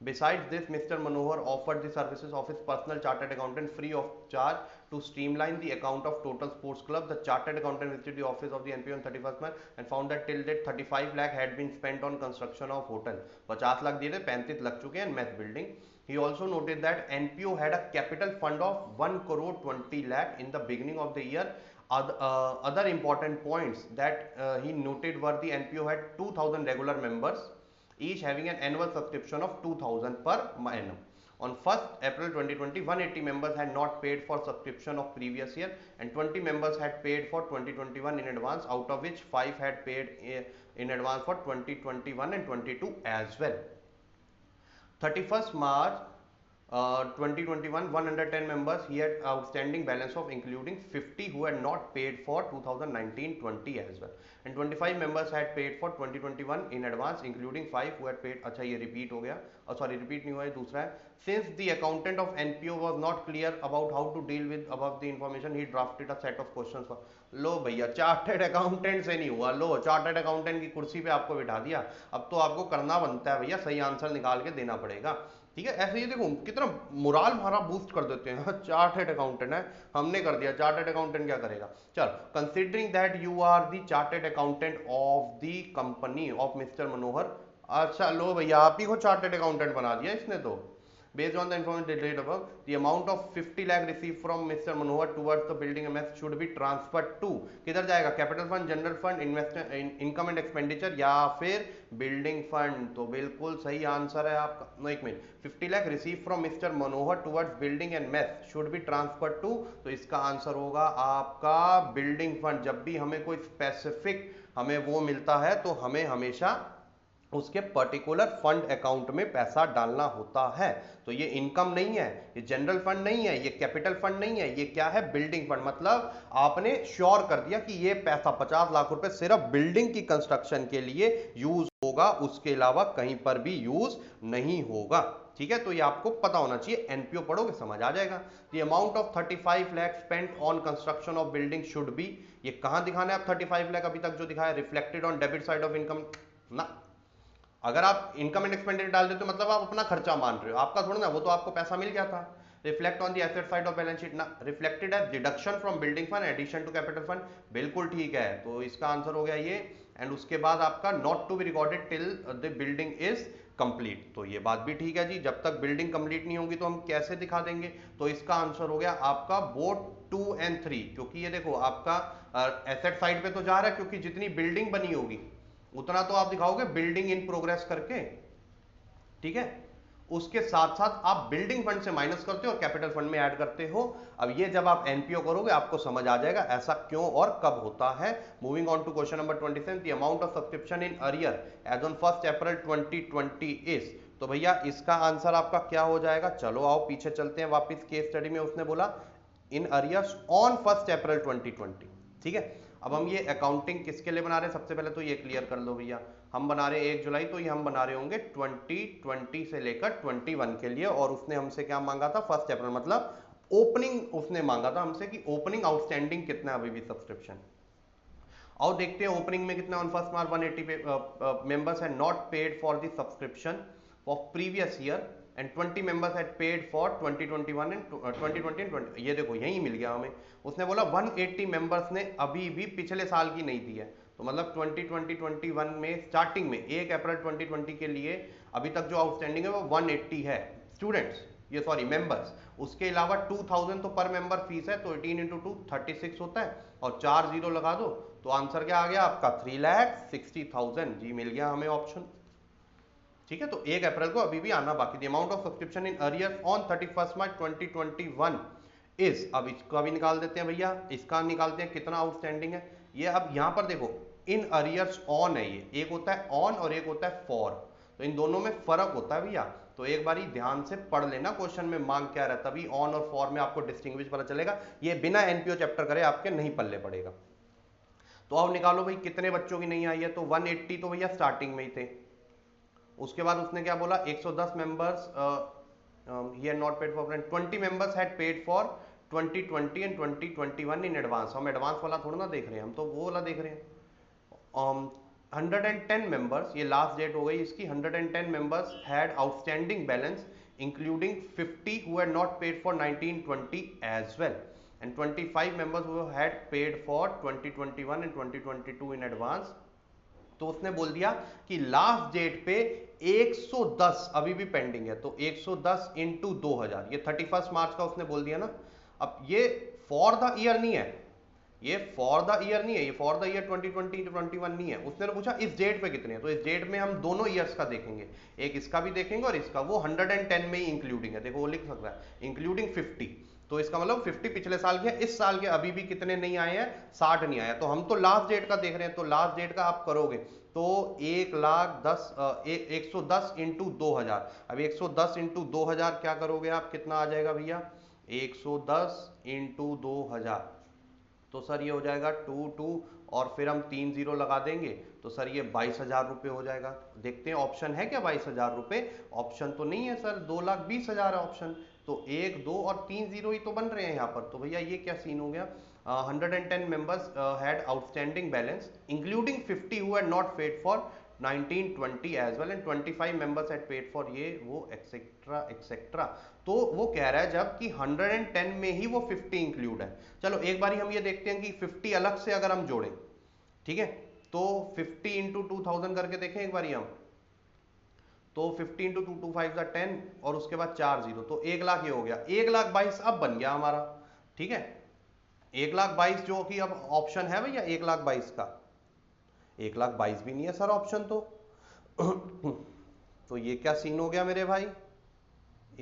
Besides this, Mr. Manohar offered the services of his personal chartered accountant free of charge to streamline the account of Total Sports Club. The chartered accountant visited the office of the NPO on 31st March and found that till date 35 lakh had been spent on construction of hotel. 50 lakh दिए थे, 35 लग चुके हैं mess building. He also noted that NPO had a capital fund of 1 crore 20 lakh in the beginning of the year. Other important points that he noted were the NPO had 2,000 regular members, each having an annual subscription of 2,000 per annum. On 1st April 2020, 180 members had not paid for subscription of previous year, and 20 members had paid for 2021 in advance, out of which 5 had paid in advance for 2021 and 22 as well. 31st March 2021, 110 members he had outstanding balance of, including 50 who had not paid for 2019-20 as well, and 25 members had paid for 2021 in advance, including 5 who had paid. अच्छा ये repeat हो गया, sorry repeat नहीं हुआ, ये दूसरा है। Since the accountant of NPO was not clear about how to deal with above the information, he drafted a set of questions for. लो भैया चार्टर्ड अकाउंटेंट से नहीं हुआ, लो चार्टर्ड अकाउंटेंट की कुर्सी पे आपको बिठा दिया, अब तो आपको करना बनता है भैया, सही आंसर निकाल के देना पड़ेगा, ठीक है। ऐसे ये देखो कितना मोराल हमारा बूस्ट कर देते हैं, चार्टर्ड अकाउंटेंट है, हमने कर दिया, चार्टर्ड अकाउंटेंट क्या करेगा। चल, considering that you are the chartered accountant of the company of mister Manohar. अच्छा लो भैया आप ही को चार्टर्ड अकाउंटेंट बना दिया इसने तो। Based on the information detailed above, the amount of 50 lakh received from Mr. Manohar towards the building MS should be transferred to, किधर जाएगा, capital fund, general fund, investment, income and expenditure, या फिर building fund. तो बिल्कुल सही answer है आपका, एक minute, 50 lakh receive from mister Manohar towards building and mess should be transfer to, तो इसका आंसर होगा आपका बिल्डिंग फंड। जब भी हमें कोई स्पेसिफिक हमें वो मिलता है तो हमें हमेशा उसके पर्टिकुलर फंड अकाउंट में पैसा डालना होता है। तो ये इनकम नहीं है, ये जनरल फंड नहीं है, ये कैपिटल फंड नहीं है, ये क्या है, बिल्डिंग फंड। मतलब आपने श्योर कर दिया कि ये पैसा 50 लाख रुपए सिर्फ बिल्डिंग की कंस्ट्रक्शन के लिए यूज होगा, उसके अलावा कहीं पर भी यूज नहीं होगा, ठीक है। तो ये आपको पता होना चाहिए, एनपीओ पढ़ोगे समझ आ जाएगा। The amount of 35 lakh spent on construction of building should be, ये कहां दिखाना है आप 35 लाख अभी तक जो दिखाया, reflected on debit side of income ना। अगर आप इनकम एंड एक्सपेंडिचर डाल देते हो मतलब आप अपना खर्चा मान रहे हो, आपका थोड़ा ना, वो तो आपको पैसा मिल गया था। Reflect on the asset side of balance sheet ना, reflected as deduction from building fund addition to capital fund, बिल्कुल ठीक है, तो इसका आंसर हो गया ये। एंड उसके बाद आपका not to be recorded till the building is complete, तो ये बात भी ठीक है जी, जब तक बिल्डिंग कंप्लीट नहीं होगी तो हम कैसे दिखा देंगे। तो इसका आंसर हो गया आपका बोथ 2 and 3, क्योंकि ये देखो आपका एसेट साइड पे तो जा रहा है, क्योंकि जितनी बिल्डिंग बनी होगी उतना तो आप दिखाओगे बिल्डिंग इन प्रोग्रेस करके, ठीक है। उसके साथ साथ आप बिल्डिंग फंड से माइनस करते हो और कैपिटल फंड में ऐड करते हो। अब ये जब आप एनपीओ करोगे आपको समझ आ जाएगा ऐसा क्यों और कब होता है। Moving on to question number 27, the amount of subscription in arrear as on 1st April 2020 is, तो भैया इसका आंसर आपका क्या हो जाएगा। चलो आओ पीछे चलते हैं वापस केस स्टडी में, उसने बोला in arrears on 1st April 2020, ठीक है। अब हम ये अकाउंटिंग किसके लिए बना रहे हैं, सबसे पहले तो ये क्लियर कर लो भैया। हम बना रहे हैं 1 जुलाई, तो ये हम बना रहे होंगे 2020 से लेकर 21 के लिए, और उसने हमसे क्या मांगा था, 1 अप्रैल, मतलब ओपनिंग उसने मांगा था हमसे कि ओपनिंग आउटस्टैंडिंग कितना है अभी भी सब्सक्रिप्शन। और देखते हैं ओपनिंग में कितना, on 1 March 180 members had not paid for the subscription for previous year and 20 members had paid for 2021 and 2020 and 20। ये देखो यही मिल गया हमें। उसने बोला 180 मेंबर्स ने अभी भी पिछले साल की नहीं दी है, तो मतलब 2020-21 में स्टार्टिंग में 1 अप्रैल 2020 के लिए अभी तक जो आउटस्टैंडिंग है वो 180 है स्टूडेंट्स, ये सॉरी मेंबर्स। उसके अलावा 2000 तो पर मेंबर फीस है, तो 18 इंटू 2 36 होता है, और 4 जीरो लगा दो, तो आंसर क्या आ गया आपका 3,60,000। जी मिल गया हमें ऑप्शन। ठीक है, तो 1 अप्रैल को अभी भी आना बाकी। The amount of subscription in arrears on 31 March 2021 is, अब इसका भी निकाल देते हैं भैया, इसका निकालते हैं कितना आउटस्टैंडिंग है ये। अब यहां पर देखो इन अरियर्स ऑन है, ये एक होता है ऑन और एक होता है फॉर, तो इन दोनों में फर्क होता है भैया। तो एक बारी ध्यान से पढ़ लेना क्वेश्चन में मांग क्या रहा, तभी ऑन और फॉर में आपको डिस्टिंग्विश पता चलेगा। ये बिना एनपीओ चैप्टर करे आपके नहीं पल्ले पड़ेगा। तो अब निकालो भाई कितने बच्चों की नहीं आई है, तो 180 तो भैया स्टार्टिंग में ही थे। उसके बाद उसने क्या बोला, 110 members he had not paid for, 20 members had paid for 2020 and 2021 in advance. हम एडवांस वाला थोड़ा ना देख रहे हैं, हम तो वो वाला देख रहे हैं। 110 मेंबर्स, ये लास्ट डेट हो गई इसकी, 110 members had outstanding balance including 50 who had not paid for 1920 as well and 25 members who had paid for 2021 and 2022 in advance। तो उसने बोल दिया कि लास्ट डेट पे 110 अभी भी पेंडिंग है, तो 110 इंटू 2000, ये 31 मार्च का उसने बोल दिया ना। अब ये फॉर द ईयर नहीं है, ये फॉर द ईयर नहीं है, ये फॉर द ईयर 2020-21 नहीं है। उसने तो पूछा इस डेट पे कितने हैं, तो इस डेट में हम दोनों ईयर्स का देखेंगे, एक इसका भी देखेंगे और इसका। वो 110 में ही इंक्लूडिंग है, देखो वो लिख सकता है इंक्लूडिंग 50, तो इसका मतलब 50 पिछले साल के, इस साल के अभी भी कितने नहीं आए हैं, 60 नहीं आया। तो हम तो लास्ट डेट का देख रहे हैं, तो लास्ट डेट का आप करोगे तो 110 इंटू 2000। अब 110 इंटू 2000 क्या करोगे आप, कितना आ जाएगा भैया, 110 इंटू 2000, तो सर ये हो जाएगा 2 और फिर हम 3 जीरो लगा देंगे, तो सर ये 22,000 रुपये हो जाएगा। देखते हैं ऑप्शन है क्या 22,000 रुपये, ऑप्शन तो नहीं है सर, 2,20,000 है ऑप्शन। तो 1 2 और 3 जीरो ही तो बन रहे हैं यहाँ पर। तो भैया ये क्या सीन हो गया, 110 members had outstanding balance including 50 who had not paid for 1920 as well and 25 members had paid for ये वो एक्सेट्रा एक्सेट्रा। तो वो कह रहा है जब कि 110 में ही वो 50 इंक्लूड है। चलो एक बारी हम ये देखते हैं कि 50 अलग से अगर हम जोड़ें, ठीक है, तो 50 इंटू 2000 करके देखें एक बारी हम, तो 50 इंटू 2 2 5 10 और उसके बाद 4 जीरो, तो 1 लाख ये हो गया, 1,22,000 अब बन गया हमारा। ठीक है, 1,22,000 जो कि अब ऑप्शन है भैया 1,22,000 का, 1,22,000 भी नहीं है सर ऑप्शन तो ये क्या सीन हो गया मेरे भाई,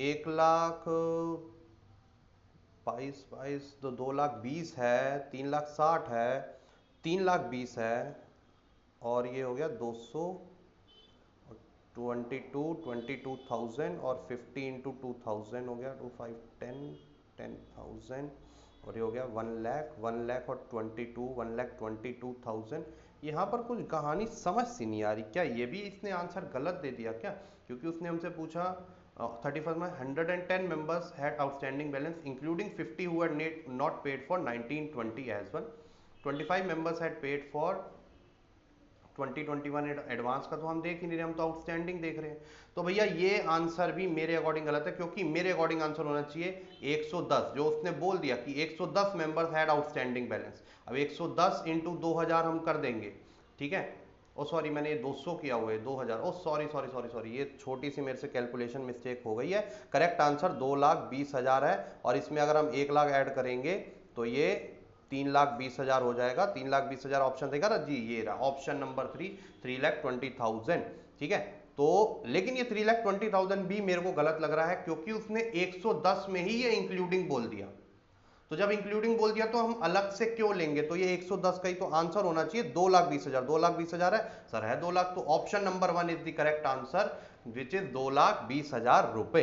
1,22,000 तो 2,20,000 है, 3,60,000 है, 3,20,000 है, और ये हो गया 22,000 और 50 इंटू 2000 हो गया 2 5 10,000 और ये हो गया 1 लाख और 1,22,000। यहाँ पर कुछ कहानी समझ सी नहीं आ रही, क्या ये भी इसने आंसर गलत दे दिया क्या? क्योंकि उसने हमसे पूछा 31 में 110 members had outstanding balance including 50 who had not paid for 1920 as well, 25 members had paid for 2021 advance का तो हम देख ही नहीं रहे, हम तो आउटस्टैंडिंग देख रहे हैं। तो भैया ये आंसर भी मेरे अकॉर्डिंग गलत है, क्योंकि मेरे अकॉर्डिंग आंसर होना चाहिए 110, जो उसने बोल दिया कि 110 मेंबर्स हैड आउटस्टैंडिंग बैलेंस। अब 110 इंटू 2000 हम कर देंगे, ठीक है, ओ सॉरी मैंने 200 किया हुआ है, 2000, ओ सॉरी सॉरी सॉरी सॉरी, ये छोटी सी मेरे से कैलकुलेशन मिस्टेक हो गई है। करेक्ट आंसर 2,20,000 है, और इसमें अगर हम 1 लाख ऐड करेंगे तो ये 3,20,000 हो जाएगा। 3,20,000 ऑप्शन देगा ना जी, ये रहा ऑप्शन नंबर 3, 3,20,000। ठीक है, तो लेकिन ये 3,20,000 भी मेरे को गलत लग रहा है, क्योंकि उसने 110 में ही ये इंक्लूडिंग बोल दिया। तो जब इंक्लूडिंग बोल दिया तो हम अलग से क्यों लेंगे, तो ये 110 का ही तो आंसर होना चाहिए 2,20,000। 2,20,000 है सर, है 2 लाख, तो option number 1 is the correct answer which is 2,20,000 रुपए।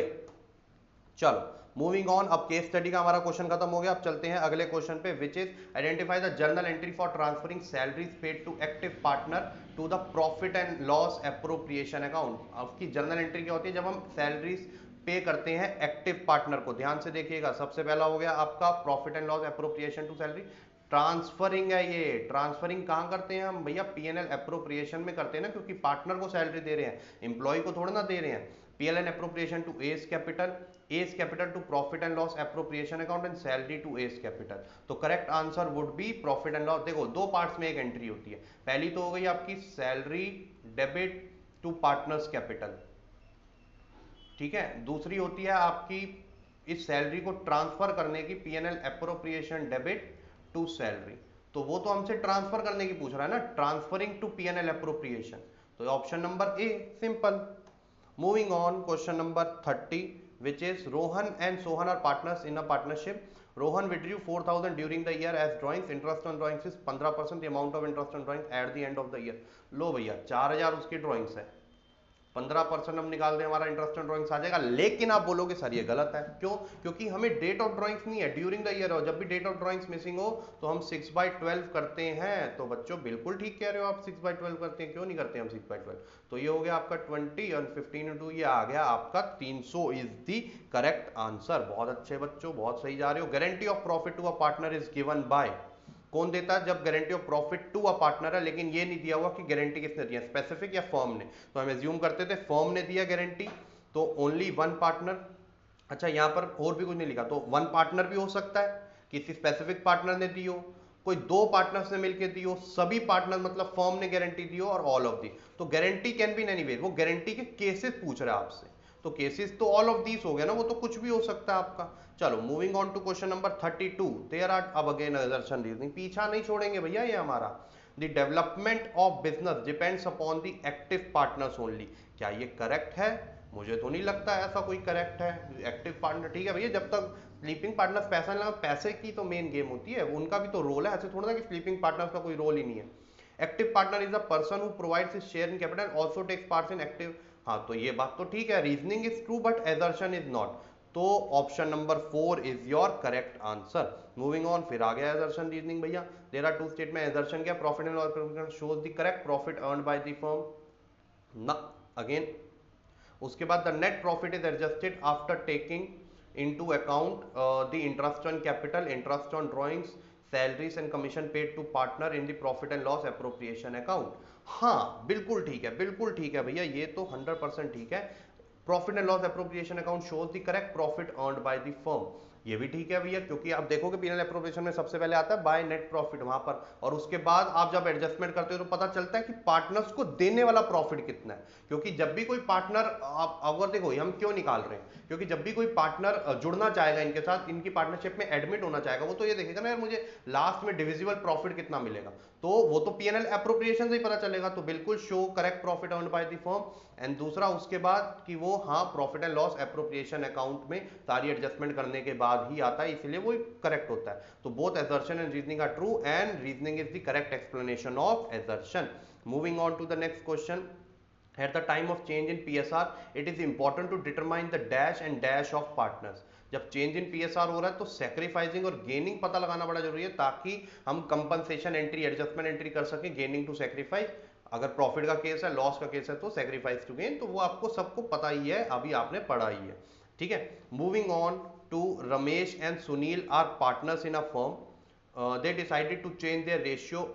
चलो मूविंग ऑन, अब केस स्टडी का हमारा क्वेश्चन खत्म हो गया, अब चलते हैं अगले क्वेश्चन पे, which is identify the journal entry for transferring salaries paid to active partner to the profit and loss appropriation account. आपकी जर्नल एंट्री क्या होती है? जब हम सैलरीज पे करते हैं एक्टिव पार्टनर को। ध्यान से देखिएगा, सबसे पहला हो गया आपका profit and loss appropriation to salary, transferring है ये। ट्रांसफरिंग कहां करते हैं हम भैया? पीएनएल एप्रोप्रिएशन में करते हैं ना, क्योंकि पार्टनर को सैलरी दे रहे हैं, एम्प्लॉय को थोड़ा ना दे रहे हैं। PLN appropriation to S capital, S capital to profit and loss appropriation account and salary to S capital. तो correct answer would be profit and loss. देखो दो पार्ट्स में एक एंट्री होती है, पहली तो हो गई आपकी salary debit to partners capital, ठीक है। दूसरी होती है आपकी इस सैलरी को ट्रांसफर करने की, PNL appropriation debit to salary. तो वो तो हमसे ट्रांसफर करने की पूछ रहा है ना, ट्रांसफरिंग टू पीएनएल एप्रोप्रिएशन। तो option number A, simple. Moving on, question number 30, which is Rohan and Sohan are partners in a partnership. Rohan withdrew 4,000 during the year as drawings. Interest on drawings is 15%. The amount of interest on drawings at the end of the year. लो भैया 4,000 उसकी drawings है, 15% हम निकाल दें, हमारा interest on drawings आ जाएगा। लेकिन आप बोलोगे सर ये गलत है, क्यों? क्योंकि हमें डेट ऑफ ड्राइंग्स नहीं है, ड्यूरिंग द ईयर हो। जब भी डेट ऑफ ड्राइंग्स मिसिंग हो तो हम 6/12 करते हैं। तो बच्चों बिल्कुल ठीक कह रहे हो आप, 6/12 करते हैं, क्यों नहीं करते हम 6/12? तो ये हो गया आपका 20 और 15 into ये आ गया आपका 300 इज दी करेक्ट आंसर। बहुत अच्छे बच्चों, बहुत सही जा रहे हो। Guarantee of profit to a partner is given by, कौन देता है? जब guarantee of profit to a partner है, लेकिन ये नहीं दिया हुआ कि गारंटी किसने दिया, स्पेसिफिक या फर्म ने। तो हम एज्यूम करते थे फर्म ने दिया गारंटी, तो ओनली वन पार्टनर। अच्छा यहाँ पर और भी कुछ नहीं लिखा, तो वन पार्टनर भी हो सकता है, किसी स्पेसिफिक पार्टनर ने दी हो, कोई दो पार्टनर्स ने मिलकर दी हो, सभी पार्टनर मतलब फर्म ने गारंटी दी हो, और ऑल ऑफ दी। तो guarantee can be in any way, वो गारंटी के केसेस पूछ रहा है आपसे। तो केसेस तो ऑल ऑफ दीस हो गया ना, वो तो कुछ भी हो सकता है आपका। चलो moving on to question number 32, there are अब अगेन असर्शन रीजनिंग, पीछा नहीं छोड़ेंगे भैया ये हमारा। The development of business depends upon the active partners only. क्या ये करेक्ट है? मुझे तो नहीं लगता ऐसा कोई करेक्ट है। एक्टिव पार्टनर ठीक है भैया, जब तक स्लीपिंग पार्टनर्स पैसा नहीं लगा, पैसे की तो मेन गेम होती है, उनका भी तो रोल है, ऐसे थोड़ा ना कि स्लीपिंग पार्टनर्स का कोई रोल ही नहीं है। Active partner is the person who provides his share in capital also takes part in active. हाँ तो ये बात तो ठीक है, reasoning is true but assertion is not. तो option number 4 is your correct answer. Moving on, फिर आ गया एजर्शन रीजनिंग भैया। There are two statement, assertion क्या? Profit and loss shows the correct profit earned by the firm ना, again. उसके बाद the net profit is adjusted after taking into account the interest on capital, interest on drawings, salaries and commission paid to partner in the profit and loss appropriation account। हाँ बिल्कुल ठीक है, बिल्कुल ठीक है भैया, ये तो 100% ठीक है। Profit and loss appropriation account shows the correct profit earned by the firm, ये भी ठीक है भैया, क्योंकि आप देखोगे पीनल एप्रोप्रिएशन में सबसे पहले आता है बाय नेट प्रॉफिट वहां पर, और उसके बाद आप जब एडजस्टमेंट करते हो तो पता चलता है कि पार्टनर्स को देने वाला प्रॉफिट कितना है। क्योंकि जब भी कोई पार्टनर, आप अगर देखो हम क्यों निकाल रहे हैं, क्योंकि जब भी कोई पार्टनर जुड़ना चाहेगा इनके साथ, इनकी पार्टनरशिप में एडमिट होना चाहेगा, वो तो ये देखेगा ना यार मुझे लास्ट में डिविजिबल प्रॉफिट कितना मिलेगा, तो वो तो पीएनएल एप्रोप्रिएशन से ही पता चलेगा। तो बिल्कुल show correct profit earned by the firm. And दूसरा उसके बाद कि वो हाँ profit and loss appropriation account में सारी एडजस्टमेंट करने के बाद ही आता है, इसलिए वो करेक्ट होता है। तो both assertion and reasoning are true and reasoning is the correct explanation of assertion. Moving on to the next question. At the time of change in PSR, it is important to determine the dash and dash of partners। जब change in PSR हो रहा है तो sacrificing और gaining पता लगाना बड़ा जरूरी है, ताकि हम कंपनसेशन एंट्री, एडजस्टमेंट एंट्री कर सकें। गेनिंग टू सैक्रिफाइस, अगर प्रॉफिट का केस है, लॉस का केस है तो सैक्रिफाइस टू गेन, तो वो आपको सबको पता ही है, अभी आपने पढ़ा ही है, ठीक है। Moving on to Ramesh and Sunil are partners in a firm, they decided to change their ratio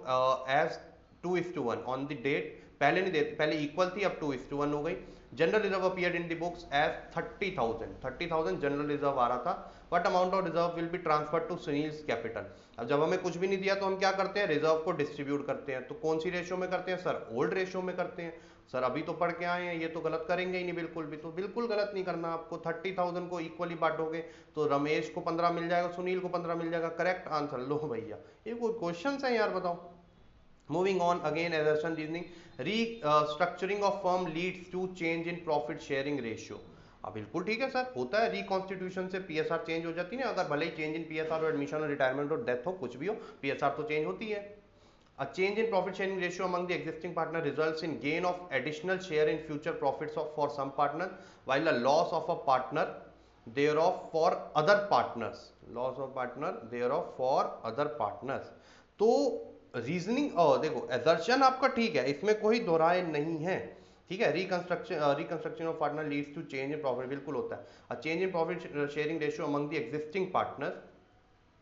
as 2:1 on the date. पहले नहीं देते, पहले इक्वल थी, अब 2:1 हो गई। General reserve appeared in the books as 30,000 general reserve आ रहा था। What amount of reserve will be transferred to Sunil's capital. अब जब हमें कुछ भी नहीं दिया तो हम क्या करते हैं, रिजर्व को डिस्ट्रीब्यूट करते हैं। तो कौन सी रेशियो में करते हैं सर? ओल्ड रेशियो में करते हैं। सर अभी तो पढ़ के आए हैं, ये तो गलत करेंगे ही नहीं बिल्कुल भी, तो बिल्कुल गलत नहीं करना आपको। 30,000 को इक्वली बांटोगे तो रमेश को 15 मिल जाएगा, सुनील को 15 मिल जाएगा, करेक्ट आंसर। लो भैया ये कोई क्वेश्चन है यार, बताओ। Moving on, again assertion reasoning, restructuring of firm leads to change in profit sharing ratio। अब बिल्कुल ठीक है सर, होता है, रिकॉन्स्टिट्यूशन से पीएसआर चेंज हो जाती है ना, अगर भले ही चेंज इन पीएसआर और एडमिशन और रिटायरमेंट और डेथ हो, कुछ भी हो, पीएसआर तो चेंज होती है। A change in profit sharing ratio among the existing partner results in gain of additional share in future profits of for some partner, while a loss of a partner there of for other partners, loss of partner there of for other partners. तो reasoning देखो assertion आपका ठीक है, इसमें कोई दोहराए नहीं है, ठीक है। Reconstruction of partner leads to change in profit, बिल्कुल होता है। A change in profit sharing ratio among the existing partners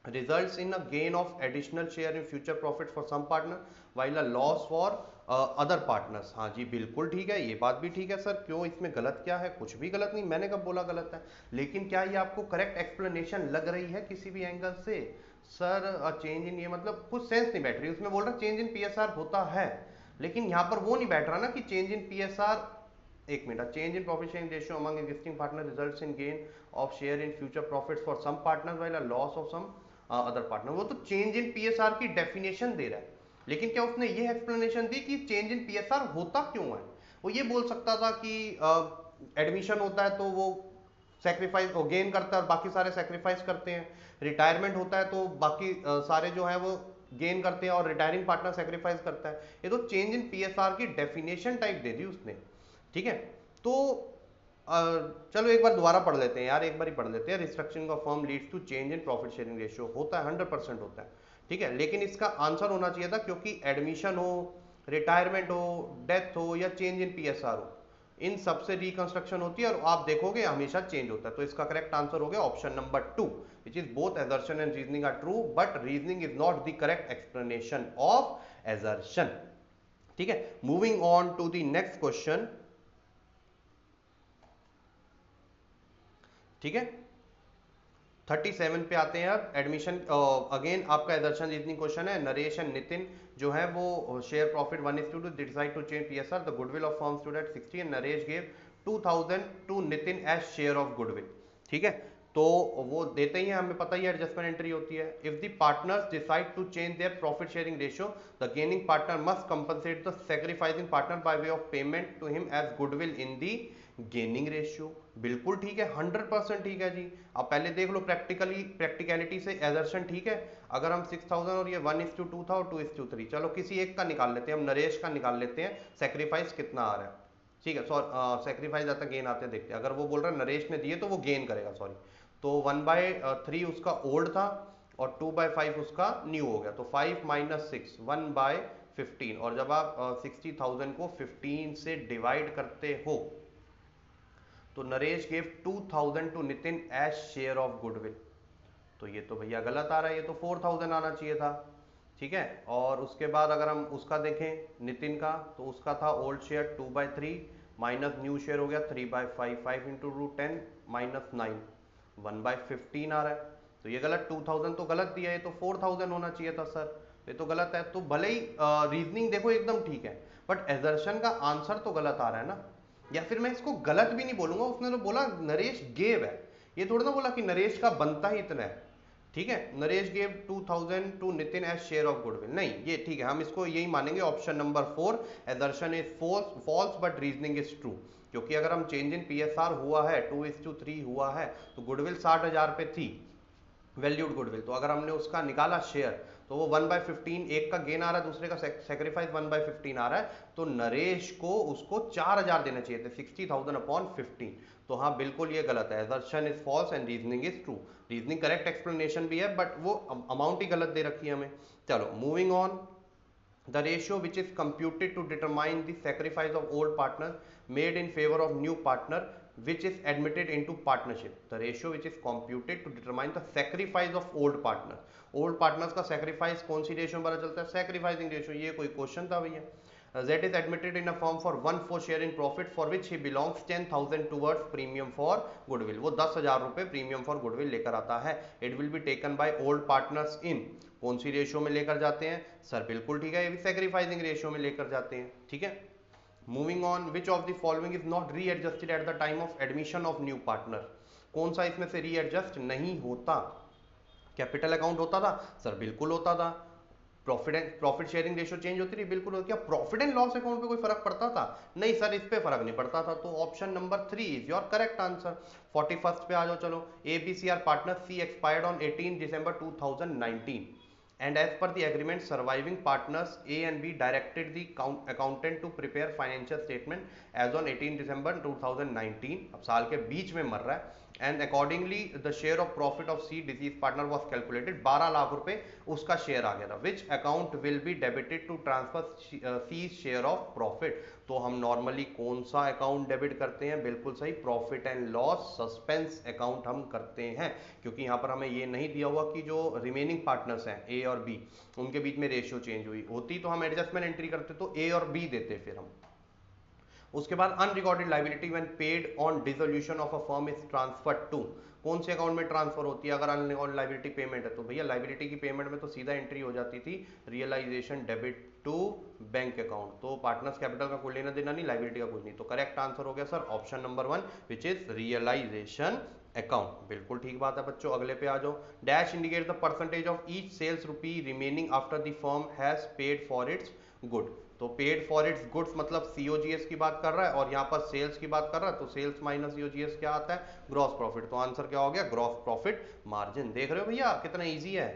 results in a gain of additional share in future profit for some partner while a loss for other partners। हाँ जी बिल्कुल ठीक है, ये बात भी ठीक है सर, क्यों इसमें गलत क्या है, कुछ भी गलत नहीं, मैंने कब बोला गलत है। लेकिन क्या ये आपको करेक्ट एक्सप्लेनेशन लग रही है किसी भी एंगल से? सर चेंज इन, ये मतलब कुछ सेंस नहीं बैठ रही, उसमें बोल रहा चेंज इन पीएसआर होता है, लेकिन यहाँ पर वो नहीं बैठ रहा ना कि चेंज इन पीएसआर, एक minute, change in profit sharing ratio among existing partner results in gain of share in future profits for some partners while a loss of some other partner. वो तो चेंज इन पीएसआर की definition दे रहा है, लेकिन क्या उसने ये एक्सप्लेनेशन दी कि चेंज इन पीएसआर होता क्यों है? वो ये बोल सकता था कि एडमिशन होता है तो वो सेक्रीफाइस वो गेन करता है और बाकी सारे सेक्रीफाइस करते हैं, रिटायरमेंट होता है तो बाकी सारे जो है वो गेन करते हैं और रिटायरिंग पार्टनर सेक्रीफाइस करता है। ये तो चेंज इन पीएसआर की डेफिनेशन टाइप दे दी उसने, ठीक है। तो चलो एक बार दोबारा पढ़ लेते हैं यार, एक बार ही पढ़ लेते हैं। Restructuring of firm leads to change in profit sharing ratio, होता है 100% होता है, ठीक है। लेकिन इसका आंसर होना चाहिए था, क्योंकि एडमिशन हो, रिटायरमेंट हो, डेथ हो या चेंज इन पीएसआर हो, इन सबसे रिकंस्ट्रक्शन होती है और आप देखोगे हमेशा चेंज होता है। तो इसका करेक्ट आंसर हो गया option number 2, which is both assertion and reasoning are true but reasoning is not the correct explanation of assertion, ठीक है। Moving on to the next question, ठीक है। 37 पे आते हैं अब, एडमिशन अगेन आपका एजर्शन रीजनिंग क्वेश्चन है। नरेश एंड नितिन जो है वो share profit 1:2 decide to change PSR, the goodwill of firm stood at 60 and Naresh gave 2000 to Nitin as share of goodwill, ठीक है। तो वो देते ही हैं, हमें पता ही है एडजस्टमेंट एंट्री होती है। If the partners decide to change their profit sharing ratio the gaining partner must compensate the sacrificing partner by way of payment to him as goodwill in the gaining ratio, बिल्कुल ठीक है, 100% ठीक है जी। अब पहले देख लो प्रैक्टिकलिटी से assertion ठीक है। अगर हम 6000 और ये 1:2 था और 2:3, चलो किसी एक का निकाल लेते हैं, हम नरेश का निकाल लेते हैं, सेक्रीफाइस कितना आ रहा है, ठीक है। सेक्रीफाइस आता गेन आते हैं, देखते हैं। अगर वो बोल रहा है नरेश ने दिए तो वो गेन करेगा, सॉरी, तो 1/3 उसका ओल्ड था और 2/5 उसका न्यू हो गया, तो 5 - 6 1/15। और जब आप 60,000 को 15 से डिवाइड करते हो तो Naresh gave 2000 to Nitin as share of goodwill, तो ये तो भैया गलत आ रहा है, ये तो 4000 आना चाहिए था, ठीक है। और उसके बाद अगर हम उसका देखें नितिन का, तो उसका था old share 2/3 minus new share हो गया 3/5, 5 इंटू रूट 10 -9 1/15 आ रहा है, तो ये गलत, 2000 तो गलत दिया है, तो 4000 होना चाहिए था सर, ये तो गलत है। तो भले ही रीजनिंग देखो एकदम ठीक है, बट एजर्शन का आंसर तो गलत आ रहा है ना। या फिर मैं इसको गलत भी नहीं बोलूंगा, उसने तो बोला नरेश गेव है, ये थोड़ा ना बोला कि नरेश का बनता ही इतना है, ठीक है। Naresh gave 2000 to Nitin as share of goodwill, नहीं ये ठीक है, हम इसको यही मानेंगे option number 4, assertion is false but reasoning is true. क्योंकि अगर हम चेंज इन पीएसआर हुआ है 2:3 हुआ है, तो गुडविल 60,000 पे थी, वैल्यूड गुडविल, तो अगर हमने उसका निकाला शेयर तो वो 1/15, एक का गेन आ रहा है, दूसरे का सेक्रीफाइस 1/15 आ रहा है, तो नरेश को उसको 4000 देना चाहिए थे, 60,000 अपॉन 15। तो हाँ बिल्कुल ये गलत है, assertion is false and reasoning is true. Reasoning correct explanation भी है, बट वो अमाउंट ही गलत दे रखी है हमें। चलो moving on, the ratio which is computed to determine the sacrifice of old partners made in favor of new partner which is admitted into partnership, the ratio which is computed to determine the sacrifice of old partner, old partners का sacrifice कौन सी ratio में पता चलता है, sacrificing ratio, ये कोई question था भैया। Z is admitted in a firm for 1/4 share in profit for which he belongs 10,000 towards premium for goodwill, वो 10,000 रुपए प्रीमियम फॉर गुडविल लेकर आता है। It will be taken by old partners in, कौन सी रेशियो में लेकर जाते हैं सर, बिल्कुल ठीक है, ये भी सैक्रिफाइसिंग रेशियो में लेकर जाते हैं, ठीक है। Moving on, which of the following is not readjusted at the time of admission of new partner, कौन सा इसमें से रीएडजस्ट नहीं होता? कैपिटल अकाउंट होता था सर, बिल्कुल होता था। प्रॉफिट शेयरिंग रेशियो चेंज होती रही, बिल्कुल होती। क्या प्रॉफिट एंड लॉस अकाउंट पे कोई फर्क पड़ता था? नहीं सर, इस पे फर्क नहीं पड़ता था, तो option number 3 is your correct answer. 41st पे आ जाओ, चलो। ABC are partner, C expired on 18 December 2019 and as per the agreement surviving partners A and B directed the accountant to prepare financial statement as on 18 December 2019, अब साल के बीच में मर रहा है, and accordingly the share of profit of C deceased partner was calculated, 12 lakh रुपए उसका शेयर आ गया था। Which account will be debited to transfer C share of profit. तो हम नॉर्मली कौन सा अकाउंट डेबिट करते हैं? बिल्कुल सही, profit and loss suspense account हम करते हैं, क्योंकि यहाँ पर हमें ये नहीं दिया हुआ कि जो रिमेनिंग पार्टनर्स हैं ए और बी उनके बीच में रेशियो चेंज हुई होती तो हम एडजस्टमेंट एंट्री करते, तो ए और बी देते फिर हम। उसके बाद unrecorded liability when paid on dissolution of a firm is transferred to, कौन से अकाउंट में ट्रांसफर होती है अगर अनरिकॉर्डेड लाइबिलिटी पेमेंट है? तो भैया लाइबिलिटी की पेमेंट में तो सीधा एंट्री हो जाती थी realization debit to bank account, तो पार्टनर्स कैपिटल का कोई लेना देना नहीं, लाइबिलिटी का कुछ नहीं। तो करेक्ट आंसर हो गया sir option number 1 which is realization account. बिल्कुल ठीक बात है बच्चों, अगले पे आ जाओ। Dash indicate the percentage of each sales rupee remaining after the firm has paid for its good. तो पेड फॉर इट्स गुड्स मतलब सीओजीएस की बात कर रहा है और यहाँ पर सेल्स की बात कर रहा है, तो सेल्स माइनस सीओजीएस क्या आता है? Gross profit. तो आंसर क्या हो गया? Gross profit margin. देख रहे हो भैया कितना इजी है,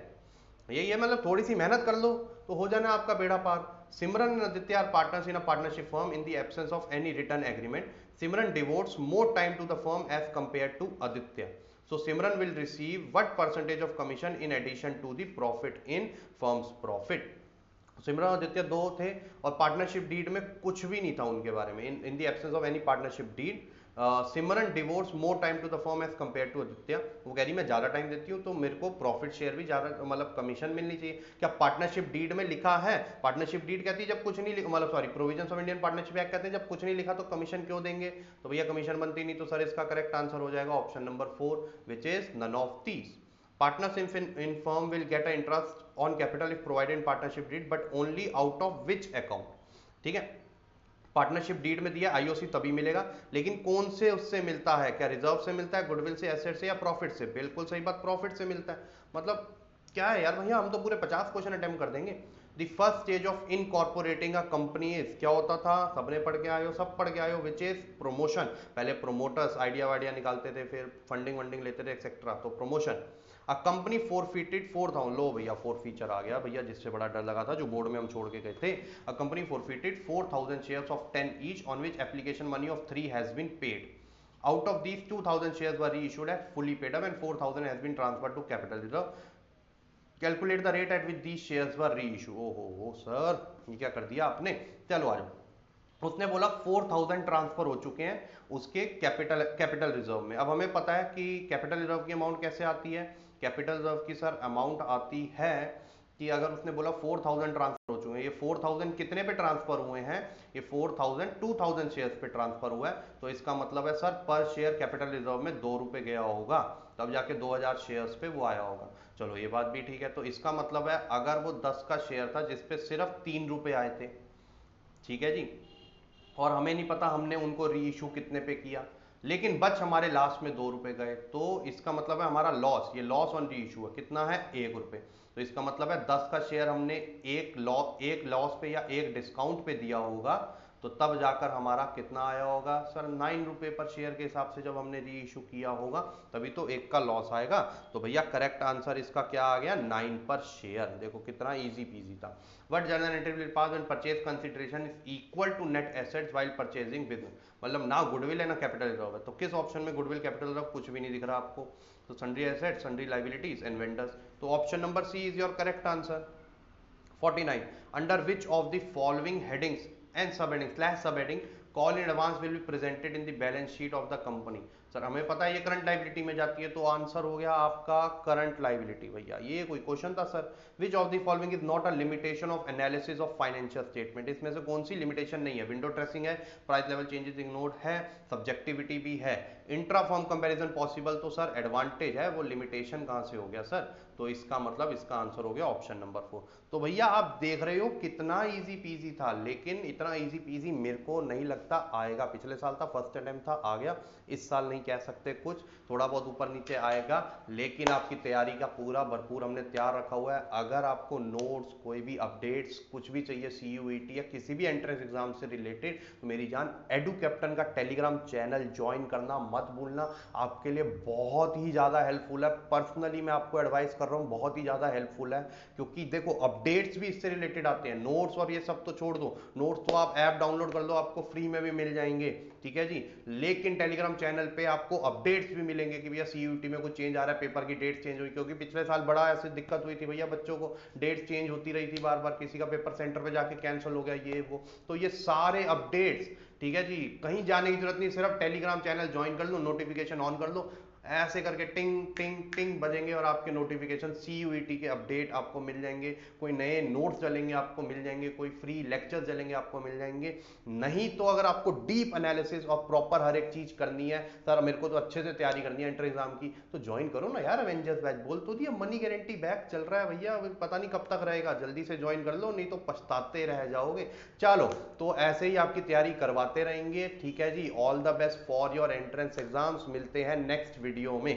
यही है, मतलब थोड़ी सी मेहनत कर लो तो हो जाना आपका बेड़ा पार। Simran and Aditya are partners in a partnership firm in the absence of any written agreement. Simran devotes more time to the firm as compare to Aditya. So Simran will receive what percentage of commission in addition to the profit in firm's profit? सिमरन और आदित्य दो थे और partnership deed में कुछ भी नहीं था उनके बारे में। In the absence of any partnership deed Simran devotes more time to the firm as compare to Aditya. वो कह रही मैं ज्यादा टाइम देती हूँ तो मेरे को प्रॉफिट शेयर भी ज्यादा मतलब कमीशन मिलनी चाहिए। क्या पार्टनरशिप डीड में लिखा है? पार्टनरशिप डीड कहती है जब कुछ नहीं मतलब sorry provisions of Indian partnership act कहते हैं जब कुछ नहीं लिखा तो कमीशन क्यों देंगे? तो भैया कमीशन बनती नहीं, तो सर इसका करेक्ट आंसर हो जाएगा option number 4 which is none of these. Partners in firm will get an interest on capital if provided in partnership deed, but only out of which account? ठीक है, partnership deed में दिया IOC तभी मिलेगा, लेकिन कौन से उससे मिलता है? क्या रिजर्व से मिलता है, गुडविल से, एसेट से, या प्रॉफिट से? बिल्कुल सही बात, प्रॉफिट से मिलता है। मतलब क्या है यार भैया, हम तो पूरे 50 क्वेश्चन अटेम्प्ट कर देंगे। The first stage of incorporating a company is, क्या होता था? सबने पढ़ के आयो, सब पढ़ के आयो, विच इज प्रमोशन। पहले प्रोमोटर्स आइडिया वाइडिया निकालते थे, फिर फंडिंग वंडिंग लेते थे एक्सेट्रा, तो प्रमोशन। अ कंपनी फोरफीटेड 4,000, लो भैया फोर फीचर आ गया भैया, जिससे बड़ा डर लगा था जो बोर्ड में हम छोड़ के गए थे। A company forfeited 4,000 shares of 10 each on which application money of 3 has been paid. Out of these 2,000 shares were reissued as fully paid up and 4,000 has been transferred to capital reserve. Calculate the rate at which these shares were reissued. ओहो sir ये क्या कर दिया आपने। चलो आ जाओ। उसने बोला 4,000 ट्रांसफर हो चुके हैं उसके कैपिटल रिजर्व में। अब हमें पता है कि कैपिटल रिजर्व की अमाउंट कैसे आती है? कैपिटल रिजर्व की सर अमाउंट आती है कि अगर उसने बोला 4,000 ट्रांसफर हो चुके हैं, ये 4,000 कितने पे ट्रांसफर हुए हैं? ये 4,000 2,000 शेयर्स पे ट्रांसफर हुआ है, तो इसका मतलब है सर पर शेयर कैपिटल रिजर्व में 2 रुपए गया होगा, तब जाके 2,000 शेयर्स पे वो आया होगा। चलो ये बात भी ठीक है, तो इसका मतलब है अगर वो 10 का शेयर था जिसपे सिर्फ 3 रुपए आए थे, ठीक है जी, और हमें नहीं पता हमने उनको री इशू कितने पे किया, लेकिन बच हमारे लास्ट में 2 रुपए गए, तो इसका मतलब है हमारा लॉस, ये लॉस ऑन री इशू है, कितना है? 1 रुपए। तो इसका मतलब है 10 का शेयर हमने एक लॉस पे या एक डिस्काउंट पे दिया होगा, तो तब जाकर हमारा कितना आया होगा सर? 9 रुपए पर शेयर के हिसाब से जब हमने री इशू किया होगा, तभी तो एक का लॉस आएगा। तो भैया करेक्ट आंसर इसका क्या आ गया? 9 पर शेयर। देखो कितना इजी पीजी था। What journal entry will pass when purchase consideration is equal to net assets while purchasing business? मतलब ना गुडविल है ना कैपिटल रिजर्व है, तो किस ऑप्शन में गुडविल कैपिटल रिजर्व कुछ भी नहीं दिख रहा आपको, तो sundry asset, sundry liabilities and vendors, तो option number C is your correct answer. 49 under which of the following headings and sub heading slash sub heading call in advance will be presented in the balance sheet of the company? Sir हमें पता है ये current liability में जाती है, तो answer हो गया आपका करंट लाइबिलिटी। भैया ये कोई क्वेश्चन था sir? Which of the following is not a limitation of analysis of financial statement? इसमें से कौन सी लिमिटेशन नहीं है? विंडो ड्रेसिंग है, प्राइस लेवल चेंजेस इग्नोर्ड है, सब्जेक्टिविटी भी है, इंट्रा फॉर्म कंपैरिजन पॉसिबल, तो सर एडवांटेज है, वो लिमिटेशन कहां से हो गया सर? तो इसका मतलब इसका आंसर हो गया ऑप्शन नंबर 4। तो भैया आप देख रहे हो कितना इजी पीजी था, लेकिन इतना इजी पीजी मेरे को नहीं लगता आएगा। पिछले साल था, फर्स्ट अटेम्प्ट था, आ गया। इस साल नहीं कह सकते, कुछ थोड़ा बहुत ऊपर नीचे आएगा, लेकिन आपकी तैयारी का पूरा भरपूर हमने तैयार रखा हुआ है। अगर आपको नोट्स, कोई भी अपडेट्स, कुछ भी चाहिए सीयूईटी या किसी भी एंट्रेंस एग्जाम से रिलेटेड, तो मेरी जान एडू कैप्टन का टेलीग्राम चैनल ज्वाइन करना मत भूलना, आपके लिए बहुत ही ज्यादा हेल्पफुल है। पर्सनली मैं आपको एडवाइस कर रहा हूँ बहुत ही ज्यादा हेल्पफुल है, क्योंकि देखो अपडेट्स भी इससे रिलेटेड आते हैं। नोट्स और ये सब तो छोड़ दो, नोट्स तो आप ऐप डाउनलोड कर लो, आपको फ्री में भी मिल जाएंगे, ठीक है जी। लेकिन टेलीग्राम चैनल पे आपको अपडेट्स भी मिलेंगे कि भैया सीयूईटी में कुछ चेंज आ रहा है, पेपर की डेट चेंज हुई, क्योंकि पिछले साल बड़ा ऐसे दिक्कत हुई थी भैया, बच्चों को डेट चेंज होती रही थी बार बार, किसी का पेपर सेंटर पे जाके कैंसिल हो गया ये वो। तो ये सारे अपडेट्स, ठीक है जी, कहीं जाने की जरूरत नहीं, सिर्फ टेलीग्राम चैनल ज्वाइन कर लो, नोटिफिकेशन ऑन कर लो, ऐसे करके टिंग टिंग टिंग बजेंगे और आपके नोटिफिकेशन सीयूईटी के अपडेट आपको मिल जाएंगे। कोई नए नोट्स चलेंगे आपको मिल जाएंगे, कोई फ्री लेक्चर चलेंगे आपको मिल जाएंगे। नहीं तो अगर आपको डीप एनालिसिस और प्रॉपर हर एक चीज करनी है, सर मेरे को तो अच्छे से तैयारी करनी है एंट्री एग्जाम की, तो ज्वाइन करो ना यार अवेंजर्स बैच। बोल तो दिया मनी गारंटी बैच चल रहा है भैया, पता नहीं कब तक रहेगा, जल्दी से ज्वाइन कर लो नहीं तो पछताते रह जाओगे। चलो, तो ऐसे ही आपकी तैयारी करवाते रहेंगे, ठीक है जी। All the best for your entrance exams, मिलते हैं नेक्स्ट वीडियो में।